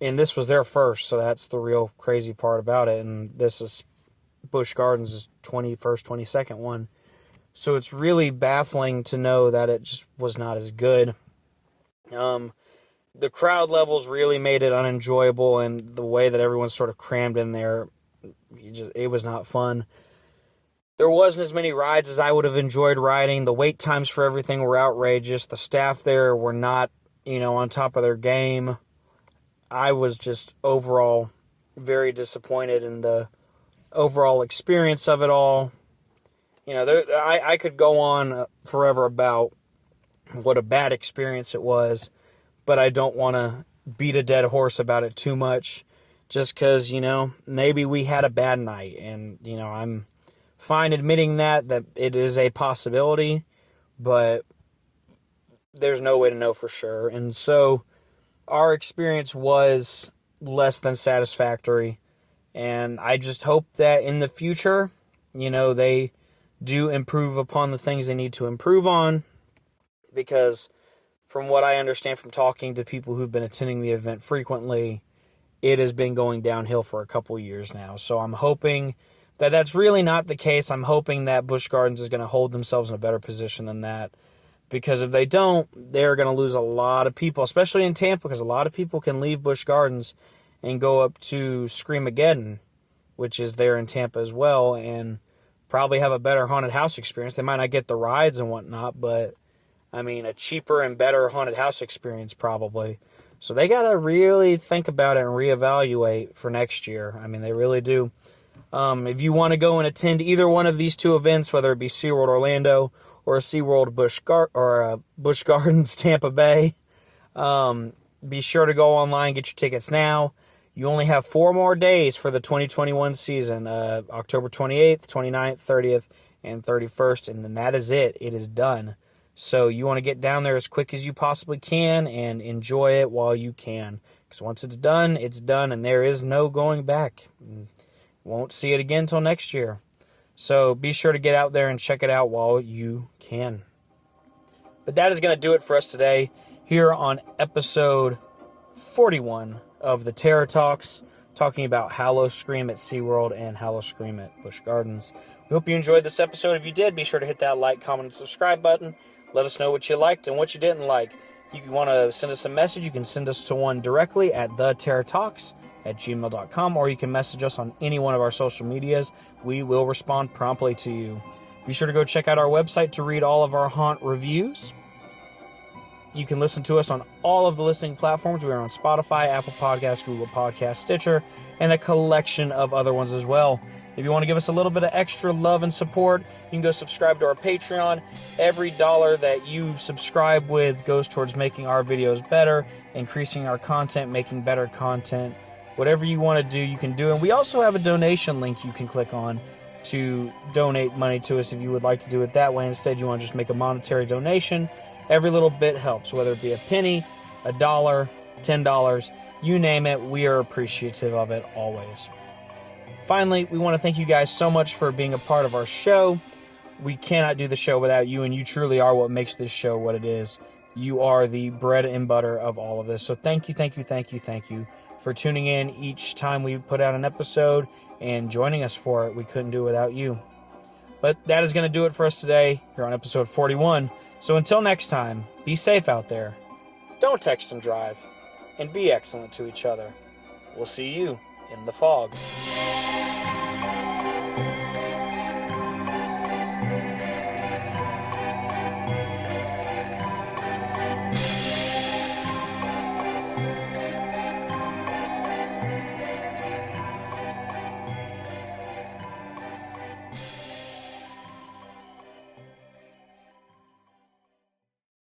[SPEAKER 1] And this was their first, so that's the real crazy part about it. And this is Busch Gardens' 21st, 22nd one. So it's really baffling to know that it just was not as good. The crowd levels really made it unenjoyable, and the way that everyone sort of crammed in there, it was not fun. There wasn't as many rides as I would have enjoyed riding. The wait times for everything were outrageous. The staff there were not, on top of their game. I was just overall very disappointed in the overall experience of it all. I could go on forever about what a bad experience it was, but I don't want to beat a dead horse about it too much, just because, maybe we had a bad night, and, I'm fine admitting that it is a possibility, but there's no way to know for sure. And so our experience was less than satisfactory, and I just hope that in the future, they do improve upon the things they need to improve on, because from what I understand from talking to people who've been attending the event frequently, it has been going downhill for a couple years now. So I'm hoping that that's really not the case. I'm hoping that Busch Gardens is going to hold themselves in a better position than that, because if they don't, they're going to lose a lot of people, especially in Tampa, because a lot of people can leave Busch Gardens and go up to Screamageddon, which is there in Tampa as well, and probably have a better haunted house experience. They might not get the rides and whatnot, but a cheaper and better haunted house experience probably. So they got to really think about it and reevaluate for next year. They really do. If you want to go and attend either one of these 2 events, whether it be SeaWorld Orlando or SeaWorld Busch Gardens Tampa Bay, be sure to go online, get your tickets now. You only have 4 more days for the 2021 season, October 28th, 29th, 30th, and 31st, and then that is it. It is done. So you want to get down there as quick as you possibly can and enjoy it while you can. Because once it's done, and there is no going back. Won't see it again until next year. So be sure to get out there and check it out while you can. But that is going to do it for us today here on episode 41 of the Terror Talks, talking about Howl-O-Scream at SeaWorld and Howl-O-Scream at Busch Gardens. We hope you enjoyed this episode. If you did, be sure to hit that like, comment, and subscribe button. Let us know what you liked and what you didn't like. If you want to send us a message, you can send us to one directly at theterrortalks@gmail.com, or you can message us on any one of our social medias. We will respond promptly to you. Be sure to go check out our website to read all of our haunt reviews. You can listen to us on all of the listening platforms. We are on Spotify, Apple Podcasts, Google Podcasts, Stitcher, and a collection of other ones as well. If you want to give us a little bit of extra love and support, you can go subscribe to our Patreon. Every dollar that you subscribe with goes towards making our videos better, increasing our content, making better content. Whatever you want to do, you can do. And we also have a donation link you can click on to donate money to us if you would like to do it that way. Instead, you want to just make a monetary donation. Every little bit helps, whether it be a penny, $1, $10, you name it. We are appreciative of it always. Finally, we want to thank you guys so much for being a part of our show. We cannot do the show without you, and you truly are what makes this show what it is. You are the bread and butter of all of this. So thank you for tuning in each time we put out an episode and joining us for it. We couldn't do it without you. But that is going to do it for us today here on episode 41. So until next time, be safe out there. Don't text and drive. And be excellent to each other. We'll see you in the fog.